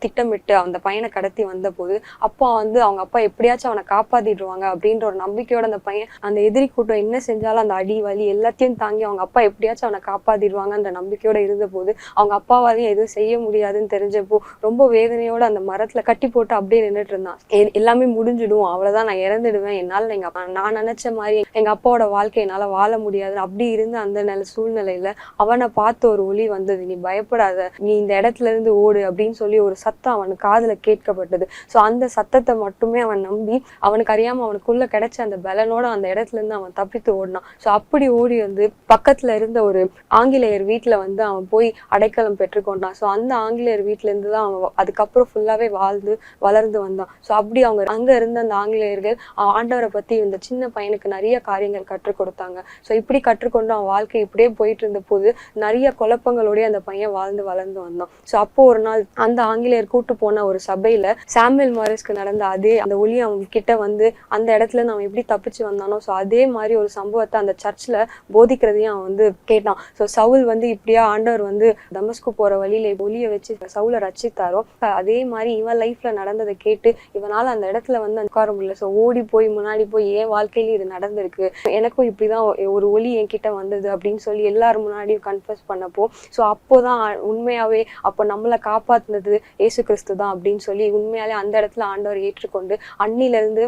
திட்டமிட்டு அந்த பையனை கடத்தி வந்த போது அப்பா வந்து அவங்க அப்பா எப்படியாச்சும் அவனை காப்பாத்திடுவாங்க அப்படின்ற ஒரு நம்பிக்கையோட அந்த பையன் அந்த எதிரி கூட்டம் என்ன செஞ்சாலும் அந்த அடி வலி எல்லாத்தையும் தாங்கி அவங்க அப்பா எப்படியாச்சும் அவனை காப்பாத்திடுவாங்கன்ற நம்பிக்கையோட இருந்த போது அவங்க அப்பாவாலையும் எதுவும் செய்ய முடியாதுன்னு தெரிஞ்சப்போ ரொம்ப வேதனையோட அந்த மரத்துல கட்டி போட்டு அப்படியே நின்றுட்டு இருந்தான். எல்லாமே முடிஞ்சிடும், அவ்வளவுதான், நான் இறந்துடுவேன், என்னால நான் நினைச்ச மாதிரி எங்க அப்பாவோட வாழ்க்கை என்னால வாழ முடியாது அப்படி இருந்த அந்த சூழ்நிலையில அவனை பார்த்து ஒரு ஒளி வந்தது. நீ பயப்படாத, நீ இந்த இடத்துல இருந்து ஓடு அப்படின்னு சொல்லி ஒரு சத்தம் அவனுக்கு காதுல கேட்கப்பட்டது. ஸோ அந்த சத்தத்தை மட்டுமே அவன் நம்பி அவனுக்கு அறியாம அவனுக்குள்ள கிடைச்ச அந்த பலனோட அந்த இடத்துல இருந்து அவன் தப்பித்து ஓடினான். ஸோ அப்படி ஓடி வந்து பக்கத்துல இருந்த ஒரு ஆங்கிலேயர் வீட்டுல வந்து அவன் போய் அடைக்கலம் பெற்றுக்கொண்டான். ஸோ அந்த ஆங்கிலேயர் வீட்டுல இருந்து தான் அவன் அதுக்கப்புறம் ஃபுல்லாவே வாழ்ந்து வளர்ந்து வந்தான். ஸோ அப்படி அவங்க அங்க இருந்த அந்த ஆங்கிலேயர்கள் ஆண்டவரை பத்தி இந்த சின்ன பையனுக்கு நிறைய காரியங்கள் கற்றுக் கொடுத்தாங்க. ஸோ இப்படி கற்றுக்கொண்டு அவன் வாழ்க்கை இப்படியே போயிட்டு இருந்த போது நிறைய குழப்பங்களோடய அந்த பையன் வாழ்ந்து வளர்ந்து வந்தான். ஸோ அப்போ ஒரு நாள் அந்த ஆங்கிலேயர் கூட்டு போன ஒரு சபையில சாமுவேல் மாரிஸ்க்கு நடந்த அதே அந்த ஒளி அவங்க கிட்ட வந்து அந்த இடத்துல அவன் எப்படி தப்பிச்சு வந்தானோ ஸோ அதே மாதிரி ஒரு சம்பவத்தை அந்த சர்ச்ல போதிக்கிறதையும் அவன் வந்து கேட்டான். ஸோ சவுல் வந்து இப்படியா ஆண்டவர் வந்து தமஸ்கு போற வழியில ஒளியை வச்சு சவுலை ரட்சித்தாரோ அதே மாதிரி இவன் லைஃப்ல நடந்ததை கேட்டு இவனால அந்த இடத்துல வந்து உட்கார முடியல. ஸோ ஓடி போய் முன்னாடி போய் என் வாழ்க்கையில இது நடந்திருக்கு, எனக்கும் இப்படிதான் ஒரு ஒளி என்கிட்ட வந்தது அப்படின்னு சொல்லி எல்லாரும் முன்னாடியும் கன்ஃபஸ் பண்ணப்போ ஸோ அப்போதான் உண்மையாவே அப்போ நம்மளை காப்பாத்துனது இயேசு கிறிஸ்து தான் அப்படின்னு சொல்லி உண்மையாலே அந்த இடத்துல ஆண்டவர் ஏற்றுக்கொண்டு அன்னில இருந்து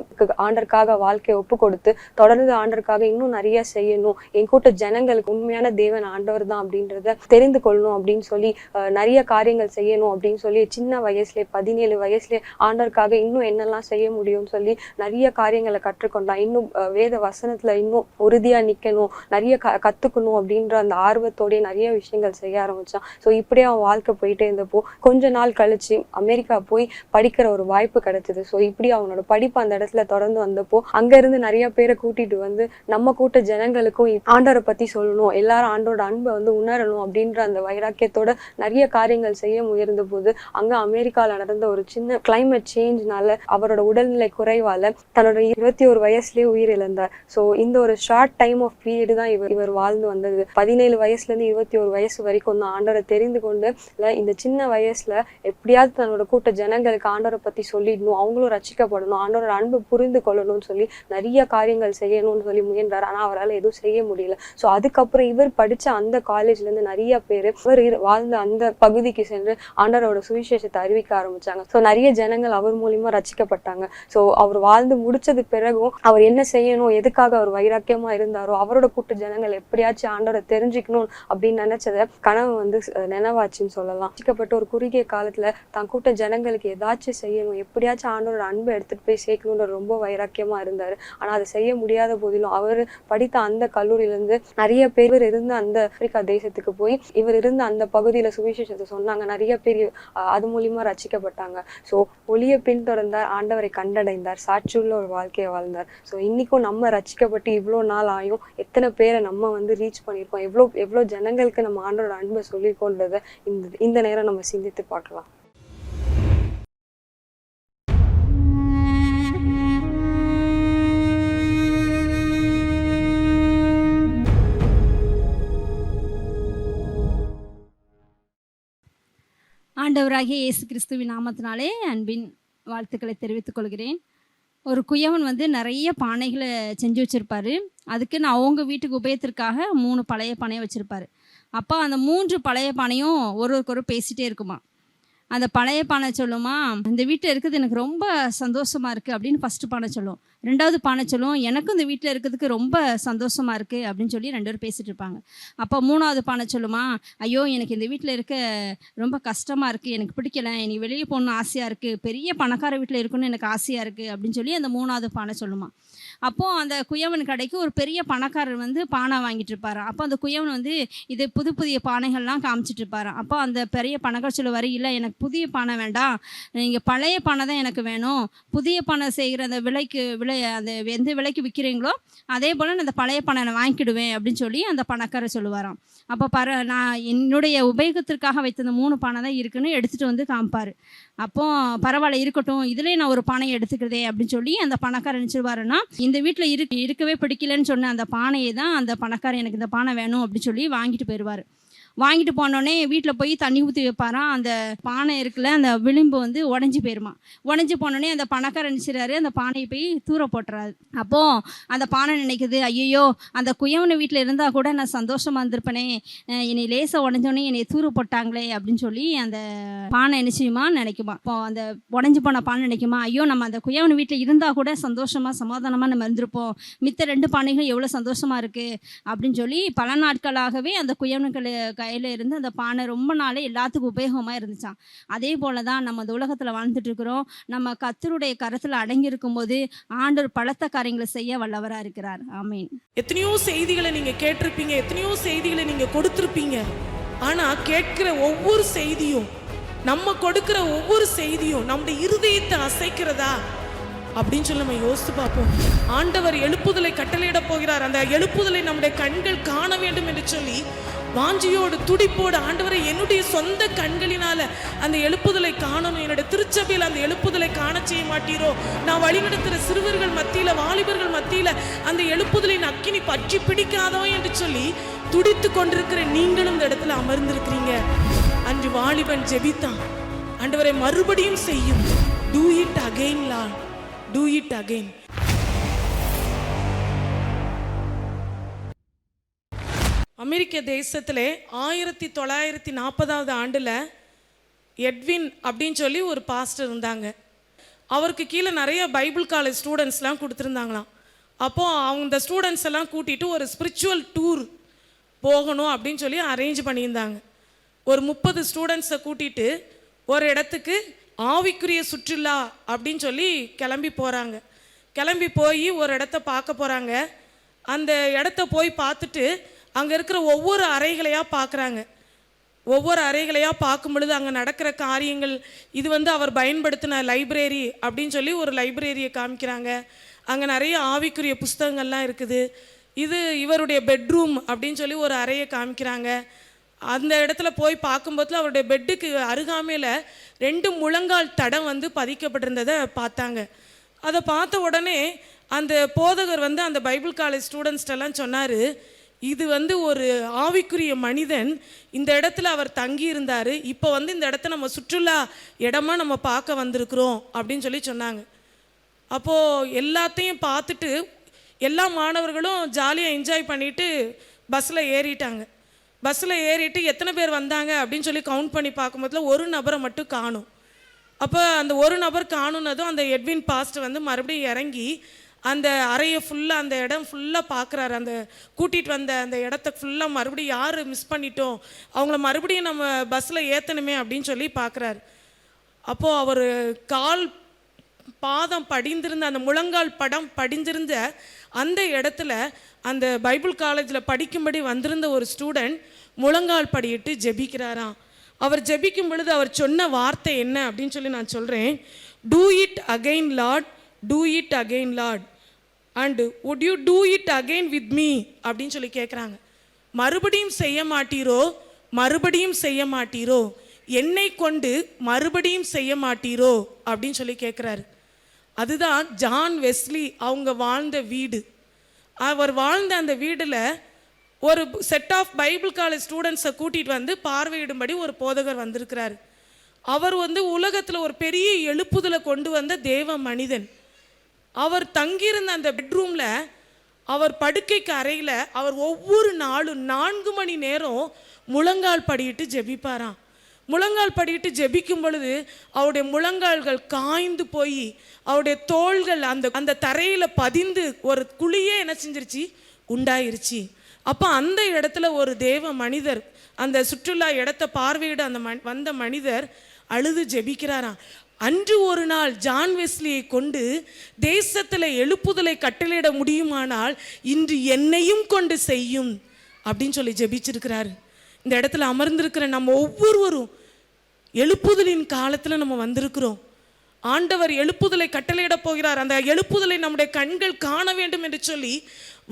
ஆண்டருக்காக வாழ்க்கையை ஒப்பு கொடுத்து தொடர்ந்து ஆண்டருக்காக இன்னும் நிறைய செய்யணும், என் கூட்ட ஜனங்களுக்கு உண்மையான தேவன் ஆண்டவர் தான் அப்படின்றத தெரிந்து கொள்ளணும் அப்படின்னு சொல்லி நிறைய காரியங்கள் செய்யணும் அப்படின்னு சொல்லி சின்ன வயசுல 17 வயசுல ஆண்டருக்காக இன்னும் என்னெல்லாம் செய்ய முடியும்னு சொல்லி நிறைய காரியங்களை கற்றுக்கொண்டான். இன்னும் வேத வசனத்துல இன்னும் உறுதியா நிக்கணும், நிறைய கத்துக்கணும் அப்படின்ற அந்த ஆர்வத்தோடய நிறைய விஷயங்கள் செய்ய ஆரம்பிச்சான். ஸோ இப்படியே அவன் வாழ்க்கை போயிட்டே இருந்தப்போ கொஞ்ச நாள் கழிச்சு அமெரிக்கா போய் படிக்கிற ஒரு வாய்ப்பு கிடைச்சது. ஸோ இப்படி அவனோட படிப்பு அந்த இடத்துல தொடர்ந்து வந்தப்போ அங்க இருந்து நிறைய பேரை கூட்டிட்டு வந்து நம்ம கூட்ட ஜனங்களுக்கும் ஆண்டவரை பத்தி சொல்லணும், எல்லாரும் ஆண்டோட அன்பை வந்து உணரணும் அப்படின்ற அந்த வைராக்கியத்தோட நிறைய காரியங்கள் செய்ய முயர்ந்த போது அங்க அமெரிக்கால நடந்த ஒரு சின்ன கிளைமேட் சேஞ்ச்னால அவரோட உடல்நிலை குறைவால தன்னோட 21 வயசுலயே உயிர் இழந்தார். ஸோ இந்த ஒரு ஷார்ட் டைம் ஆஃப் பீரியட் தான் இவர் வாழ்ந்து வந்தது. 17 வயசுல இருந்து 21 வயசு வரைக்கும் தான் ஆண்டவரை தெரிந்து கொண்டு இந்த சின்ன வயசுல எப்படியாவது தன்னோட கூட்ட ஜனங்களுக்கு ஆண்டவரை பத்தி சொல்லிடணும், அவங்களும் ரட்சிக்கப்படணும், ஆண்டவரோட அன்பு புரிந்து கொள்ளணும்னு சொல்லி நிறைய காரியங்கள் செய்யணும்னு சொல்லி முயன்றார். ஆனா அவரால் எதுவும் செய்ய முடியல. ஸோ அதுக்கப்புறம் இவர் படிச்ச அந்த காலேஜ்ல இருந்து நிறைய பேர் இவர் வாழ்ந்த அந்த பகுதிக்கு சென்று ஆண்டவரோட சுவிசேஷத்தை அறிவிக்க ஆரம்பிச்சாங்க. ஸோ நிறைய ஜனங்கள் அவர் மூலியமா ரட்சிக்கப்பட்டாங்க. ஸோ அவர் வாழ்ந்து முடிச்சது பிறகும் அவர் என்ன செய்யணும், எதுக்காக அவர் வைராக்கியமா இருந்தாரோ அவரோட கூட்ட ஜனங்கள் எப்படியாச்சும் ஆண்டவரை தெரிஞ்சுக்கணும் அப்படின்னு நினைச்சத கனவு வந்து நினைவாச்சுன்னு சொல்லலாம். ரட்சிக்கப்பட்ட ஒரு குறுகிய காலத்துல தான் கூட்ட ஜனங்களுக்கு ஏதாச்சும் செய்யணும், எப்படியாச்சும் ஆண்டவரோட அன்பை எடுத்துட்டு போய் சேர்க்கணும்ன்ற ரொம்ப வைராக்கியமா இருந்தாரு. ஆனா அதை செய்ய முடியாத போதிலும் அவர் படித்த அந்த கல்லூரியில இருந்து நிறைய பேர் இருந்த அந்த ஆப்பிரிக்கா தேசத்துக்கு போய் இவர் இருந்த அந்த பகுதியில சுவிசேஷத்தை சொன்னாங்க. நிறைய பேர் அது மூலியமா ரட்சிக்கப்பட்டாங்க. ஸோ ஒளியை பின்தொடர்ந்தார், ஆண்டவரை கண்டடைந்தார், சாட்சியுள்ள ஒரு வாழ்க்கையை வாழ்ந்தார். ஸோ இன்னைக்கும் நம்ம ரட்சிக்கப்பட்டு இவ்வளோ நாள் ஆயும் எத்தனை பேரை நம்ம வந்து ரீச் பண்ணியிருக்கோம், எவ்வளோ ஜனங்களுக்கு நம்ம ஆண்டவரோட அன்பை சொல்லிக்கொண்டதை இந்த நேரம் நம்ம சிந்தித்து பார்க்கலாம். ஆண்டவராகிய இயேசு கிறிஸ்துவின் நாமத்தினாலே அன்பின் வாழ்த்துக்களை தெரிவித்துக் கொள்கிறேன். ஒரு குயவன் வந்து நிறைய பானைகளை செஞ்சு வச்சுருப்பாரு. அதுக்குன்னு அவங்க வீட்டுக்கு உபயோகத்திற்காக 3 பழைய பானையை வச்சுருப்பாரு. அப்போ அந்த 3 பழைய பானையும் ஒருவருக்கொரு பேசிகிட்டே இருக்குமா. அந்த பழைய பானை சொல்லுமா, இந்த வீட்டில் இருக்கிறது எனக்கு ரொம்ப சந்தோஷமாக இருக்குது அப்படின்னு ஃபஸ்ட்டு பானை சொல்லும். 2வது பானை சொல்லும், எனக்கும் இந்த வீட்டில் இருக்கிறதுக்கு ரொம்ப சந்தோஷமாக இருக்குது அப்படின்னு சொல்லி 2 பேரும் பேசிகிட்டு இருப்பாங்க. அப்போ 3வது பானை சொல்லுமா, ஐயோ எனக்கு இந்த வீட்டில் இருக்க ரொம்ப கஷ்டமாக இருக்குது, எனக்கு பிடிக்கல, எனக்கு வெளியே போகணுன்னு ஆசையாக இருக்குது, பெரிய பணக்கார வீட்டில் இருக்கணும்னு எனக்கு ஆசையாக இருக்குது அப்படின்னு சொல்லி அந்த 3வது பானை சொல்லுமா. அப்போது அந்த குயவன் கடைக்கு ஒரு பெரிய பணக்காரர் வந்து பானை வாங்கிட்டு இருப்பாரு. அப்போ அந்த குயவன் வந்து இது புதிய பானைகள்லாம் காமிச்சிட்டு இருப்பாரு. அப்போ அந்த பெரிய பணக்காரர் சொல்லுவார், இல்லை எனக்கு புதிய பானை வேண்டாம், நீங்கள் பழைய பானை தான் எனக்கு வேணும், புதிய பானை செய்கிற அந்த அந்த எந்த விலைக்கு விற்கிறீங்களோ அதே போல் நான் அந்த பழைய பானை நான் வாங்கிக்கிடுவேன் அப்படின்னு சொல்லி அந்த பணக்காரர் சொல்லுவாராம். அப்போ நான் என்னுடைய உபயோகத்திற்காக வைத்த அந்த 3 பானை தான் இருக்குன்னு எடுத்துகிட்டு வந்து காமிப்பார். அப்போ பரவாயில்ல இருக்கட்டும், இதுலேயே நான் ஒரு பானையை எடுத்துக்கிறதே அப்படின்னு சொல்லி அந்த பணக்காரர் நினச்சிருவாருன்னா இந்த வீட்டில் இருக்கவே பிடிக்கலன்னு சொன்ன அந்த பானையை தான் அந்த பணக்காரர் எனக்கு இந்த பானை வேணும் அப்படின்னு சொல்லி வாங்கிட்டு போயிடுவார். வாங்கிட்டு போனோடனே வீட்டில் போய் தண்ணி ஊற்றி வைப்பாராம். அந்த பானை இருக்குல்ல அந்த விளிம்பு வந்து உடஞ்சி போயிருமா. உடஞ்சி போனோடனே அந்த பணக்காரர் நினைச்சிடாரு, அந்த பானையை போய் தூர போட்டுறாரு. அப்போது அந்த பானை நினைக்குது, ஐயோ அந்த குயவனை வீட்டில் இருந்தால் கூட நான் சந்தோஷமாக இருந்திருப்பேனே, என்னை லேசாக உடஞ்சோடனே என்னை தூர போட்டாங்களே அப்படின்னு சொல்லி அந்த பானை நிச்சயமா நினைக்குமா. இப்போ அந்த உடஞ்சி போன பானை நினைக்குமா, ஐயோ நம்ம அந்த குயவன் வீட்டில் இருந்தால் கூட சந்தோஷமாக சமாதானமாக நம்ம இருந்திருப்போம், மித்த 2 பானைகளும் எவ்வளோ சந்தோஷமாக இருக்குது அப்படின்னு சொல்லி பல நாட்களாகவே அந்த குயவனுக்கு கையில் இருந்து அந்த பானை ரொம்ப நாளே எல்லாத்துக்கும் உபயோகமாக இருந்துச்சான். அதே போல தான் நம்ம இந்த உலகத்தில் வாழ்ந்துட்டு இருக்கிறோம். நம்ம கர்த்தருடைய கரத்தில் அடங்கி இருக்கும்போது ஆண்டவர் பலத்த காரியங்களை செய்ய வல்லவராக இருக்கிறார். ஆமீன். எத்தனையோ செய்திகளை நீங்க கேட்டிருப்பீங்க, எத்தனையோ செய்திகளை நீங்க கொடுத்திருப்பீங்க. ஆனா கேட்கிற ஒவ்வொரு செய்தியும், நம்ம கொடுக்கிற ஒவ்வொரு செய்தியும் நம்முடைய இருதயத்தை அசைக்கிறதா அப்படின்னு சொல்லி நம்ம யோசித்து பார்ப்போம். ஆண்டவர் எழுப்புதலை கட்டளையிட போகிறார். அந்த எழுப்புதலை நம்முடைய கண்கள் காண வேண்டும் என்று சொல்லி வாஞ்சியோடு துடிப்போடு, ஆண்டவரை என்னுடைய சொந்த கண்களினால அந்த எழுப்புதலை காணணும், என்னுடைய திருச்சபையில் அந்த எழுப்புதலை காண செய்ய மாட்டீரோ, நான் வழிநடத்துகிற சிறுவர்கள் மத்தியில், வாலிபர்கள் மத்தியில் அந்த எழுப்புதலின் அக்கினி பற்றி பிடிக்காதோ என்று சொல்லி துடித்து கொண்டிருக்கிற நீங்களும் இந்த இடத்துல அமர்ந்திருக்கிறீங்க. அன்று வாலிபன் ஜெபித்தான், ஆண்டவரை மறுபடியும் செய்யும், do it again Lord, do it again. அமெரிக்க தேசத்திலே 1940 ஆண்டில் எட்வின் அப்படின்னு சொல்லி ஒரு பாஸ்டர் இருந்தாங்க. அவருக்கு கீழே நிறைய பைபிள் காலேஜ் ஸ்டூடெண்ட்ஸ்லாம் கொடுத்துருந்தாங்களாம். அப்போது அவங்க இந்த ஸ்டூடெண்ட்ஸ் எல்லாம் கூட்டிகிட்டு ஒரு ஸ்பிரிச்சுவல் டூர் போகணும் அப்படின்னு சொல்லி அரேஞ்ச் பண்ணியிருந்தாங்க. ஒரு 30 ஸ்டூடெண்ட்ஸை கூட்டிகிட்டு ஒரு இடத்துக்கு ஆவிக்குரிய சுற்றுலா அப்படின்னு சொல்லி கிளம்பி போகிறாங்க. கிளம்பி போய் ஒரு இடத்த பார்க்க போகிறாங்க. அந்த இடத்த போய் பார்த்துட்டு அங்கே இருக்கிற ஒவ்வொரு அறைகளையாக பார்க்குறாங்க. ஒவ்வொரு அறைகளையாக பார்க்கும் பொழுது அங்கே நடக்கிற காரியங்கள், இது அவர் பயன்படுத்தின லைப்ரரி அப்படின்னு சொல்லி ஒரு லைப்ரரியை காமிக்கிறாங்க. அங்கே நிறைய ஆவிக்குரிய புஸ்தகங்கள்லாம் இருக்குது. இது இவருடைய பெட்ரூம் அப்படின்னு சொல்லி ஒரு அறையை காமிக்கிறாங்க. அந்த இடத்துல போய் பார்க்கும்போது அவருடைய பெட்டுக்கு அருகாமையில் 2 முழங்கால் தடம் பதிக்கப்பட்டிருந்ததை பார்த்தாங்க. அதை பார்த்த உடனே அந்த போதகர் அந்த பைபிள் காலேஜ் ஸ்டூடெண்ட்ஸ்டெல்லாம் சொன்னார், இது ஒரு ஆவிக்குரிய மனிதன், இந்த இடத்துல அவர் தங்கி இருந்தார், இப்போ இந்த இடத்த நம்ம சுற்றுலா இடமா நம்ம பார்க்க வந்திருக்கிறோம் அப்படின்னு சொல்லி சொன்னாங்க. அப்போது எல்லாத்தையும் பார்த்துட்டு எல்லா மாணவர்களும் ஜாலியாக என்ஜாய் பண்ணிவிட்டு பஸ்ஸில் ஏறிட்டாங்க. பஸ்ஸில் ஏறிட்டு எத்தனை பேர் வந்தாங்க அப்படின்னு சொல்லி கவுண்ட் பண்ணி பார்க்கும்போதுல ஒரு நபரை மட்டும் காணும். அப்போ அந்த ஒரு நபர் காணுனதும் அந்த எட்வின் பாஸ்டர் மறுபடியும் இறங்கி அந்த அறையை ஃபுல்லாக, அந்த இடம் ஃபுல்லாக பார்க்குறாரு. அந்த கூட்டிகிட்டு வந்த அந்த இடத்த ஃபுல்லாக மறுபடியும் யார் மிஸ் பண்ணிட்டோம், அவங்கள மறுபடியும் நம்ம பஸ்ஸில் ஏற்றணுமே அப்படின்னு சொல்லி பார்க்குறாரு. அப்போது அவர் பாதம் படிந்திருந்த அந்த முழங்கால் படம் படிந்திருந்த அந்த இடத்துல அந்த பைபிள் காலேஜில் படிக்கும்படி வந்திருந்த ஒரு ஸ்டூடெண்ட் முழங்கால் படியிட்டு ஜெபிக்கிறாராம். அவர் ஜெபிக்கும் பொழுது அவர் சொன்ன வார்த்தை என்ன அப்படின்னு சொல்லி நான் சொல்கிறேன். Two it again Lord, do it again Lord, and would you two it again with me அப்படின்னு சொல்லி கேட்குறாங்க. மறுபடியும் செய்ய மாட்டீரோ, மறுபடியும் செய்ய மாட்டீரோ, என்னை கொண்டு மறுபடியும் செய்ய மாட்டீரோ அப்படின்னு சொல்லி கேட்குறாரு. அதுதான் ஜான் வெஸ்லி அவங்க வாழ்ந்த வீடு. அவர் வாழ்ந்த அந்த வீட்டில் ஒரு செட் ஆஃப் பைபிள் காலேஜ் ஸ்டூடெண்ட்ஸை கூட்டிகிட்டு பார்வையிடும்படி ஒரு போதகர் வந்திருக்கிறார். அவர் உலகத்தில் ஒரு பெரிய எழுப்புதலை கொண்டு வந்த தேவ மனிதன். அவர் தங்கியிருந்த அந்த பெட்ரூமில், அவர் படுக்கைக்கு அறையில் அவர் ஒவ்வொரு நாளும் 4 மணி நேரம் முழங்கால் படியிட்டு ஜெபிப்பாராம். முழங்கால் படியிட்டு ஜெபிக்கும் பொழுது அவருடைய முழங்கால்கள் காய்ந்து போய் அவருடைய தோள்கள் அந்த தரையில் பதிந்து ஒரு குழியே என்ன செஞ்சிருச்சு, உண்டாயிருச்சு. அப்போ அந்த இடத்துல ஒரு தேவ மனிதர், அந்த சுற்றுலா இடத்தை பார்வையிட வந்த மனிதர் அழுது ஜெபிக்கிறாராம். அன்று ஒரு நாள் ஜான் வெஸ்லியை கொண்டு தேசத்தில் எழுப்புதலை கட்டளையிட முடியுமானால் இன்று என்னையும் கொண்டு செய்யும் அப்படின்னு சொல்லி ஜெபிச்சிருக்கிறாரு. இந்த இடத்துல அமர்ந்திருக்கிற நம்ம ஒவ்வொருவரும் எழுப்புதலின் காலத்தில் நம்ம வந்திருக்கிறோம். ஆண்டவர் எழுப்புதலை கட்டளையிட போகிறார். அந்த எழுப்புதலை நம்முடைய கண்கள் காண வேண்டும் என்று சொல்லி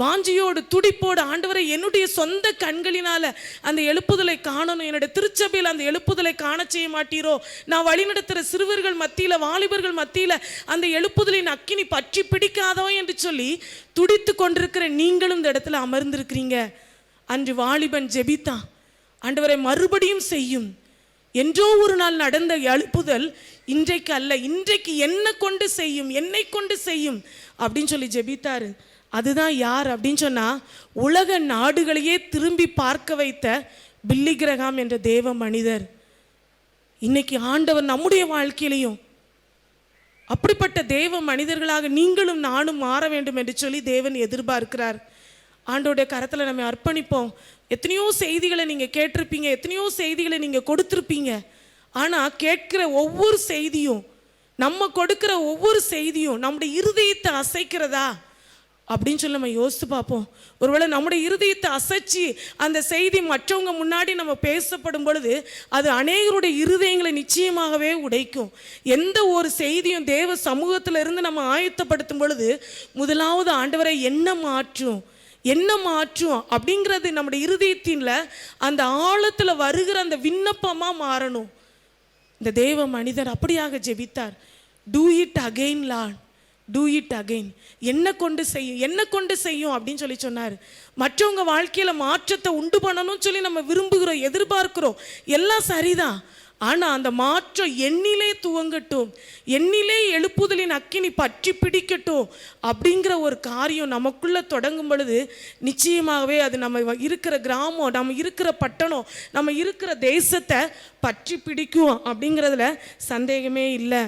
வாஞ்சியோடு துடிப்போடு, ஆண்டவரை என்னுடைய சொந்த கண்களினால அந்த எழுப்புதலை காணணும், என்னுடைய திருச்சபையில் அந்த எழுப்புதலை காண செய்ய மாட்டீரோ, நான் வழிநடத்துகிற சிறுவர்கள் மத்தியில், வாலிபர்கள் மத்தியில் அந்த எழுப்புதலின் அக்கினி பற்றி பிடிக்காதோ என்று சொல்லி துடித்து கொண்டிருக்கிற நீங்களும் இந்த இடத்துல அமர்ந்திருக்கிறீங்க. அன்று வாலிபன் ஜெபித்தான், ஆண்டவரை மறுபடியும் செய்யும். என்றோ ஒரு நாள் நடந்த எழுப்புதல் இன்றைக்கு அல்ல, இன்றைக்கு என்னை கொண்டு செய்யும், என்னை கொண்டு செய்யும் அப்படின்னு சொல்லி ஜெபித்தாரு. அதுதான் யார் அப்படின்னு சொன்னால், உலக நாடுகளையே திரும்பி பார்க்க வைத்த பில்லி கிரஹாம் என்ற தேவ மனிதர். இன்னைக்கு ஆண்டவர் நம்முடைய வாழ்க்கையிலையும் அப்படிப்பட்ட தேவ மனிதர்களாக நீங்களும் நானும் மாற வேண்டும் என்று சொல்லி தேவன் எதிர்பார்க்கிறார். ஆண்டோடைய கரத்தில் நம்ம அர்ப்பணிப்போம். எத்தனையோ செய்திகளை நீங்கள் கேட்டிருப்பீங்க, எத்தனையோ செய்திகளை நீங்கள் கொடுத்துருப்பீங்க. ஆனால் கேட்கிற ஒவ்வொரு செய்தியும், நம்ம கொடுக்குற ஒவ்வொரு செய்தியும் நம்முடைய இருதயத்தை அசைக்கிறதா அப்படின்னு சொல்லி நம்ம யோசித்து பார்ப்போம். ஒருவேளை நம்முடைய இருதயத்தை அசைச்சு அந்த செய்தி மற்றவங்க முன்னாடி நம்ம பேசப்படும் பொழுது அது அநேகருடைய இருதயங்களை நிச்சயமாகவே உடைக்கும். எந்த ஒரு செய்தியும் தேவ சமூகத்தில் இருந்து நம்ம ஆயத்தப்படுத்தும் பொழுது முதலாவது ஆண்டவரை என்ன மாற்றும் அப்படிங்கிறது நம்முடைய இருதயத்தின்ல அந்த ஆழத்தில் வருகிற அந்த விண்ணப்பமாக மாறணும். இந்த தேவ மனிதர் அப்படியாக ஜெபித்தார். Do it again Lord, do it again. என்ன கொண்டு செய்யும் அப்படின்னு சொல்லி சொன்னார். மற்றவங்க வாழ்க்கையில் மாற்றத்தை உண்டு பண்ணணும்னு சொல்லி நம்ம விரும்புகிறோம், எதிர்பார்க்கிறோம், எல்லாம் சரிதான். ஆனால் அந்த மாற்றம் என்னிலே துவங்கட்டும், என்னிலே எழுப்புதலின் அக்கினி பற்றி பிடிக்கட்டும் அப்படிங்கிற ஒரு காரியம் நமக்குள்ளே தொடங்கும் பொழுது நிச்சயமாகவே அது நம்ம இருக்கிற கிராமம், நம்ம இருக்கிற பட்டணம், நம்ம இருக்கிற தேசத்தை பற்றி பிடிக்கும் அப்படிங்கிறதுல சந்தேகமே இல்லை.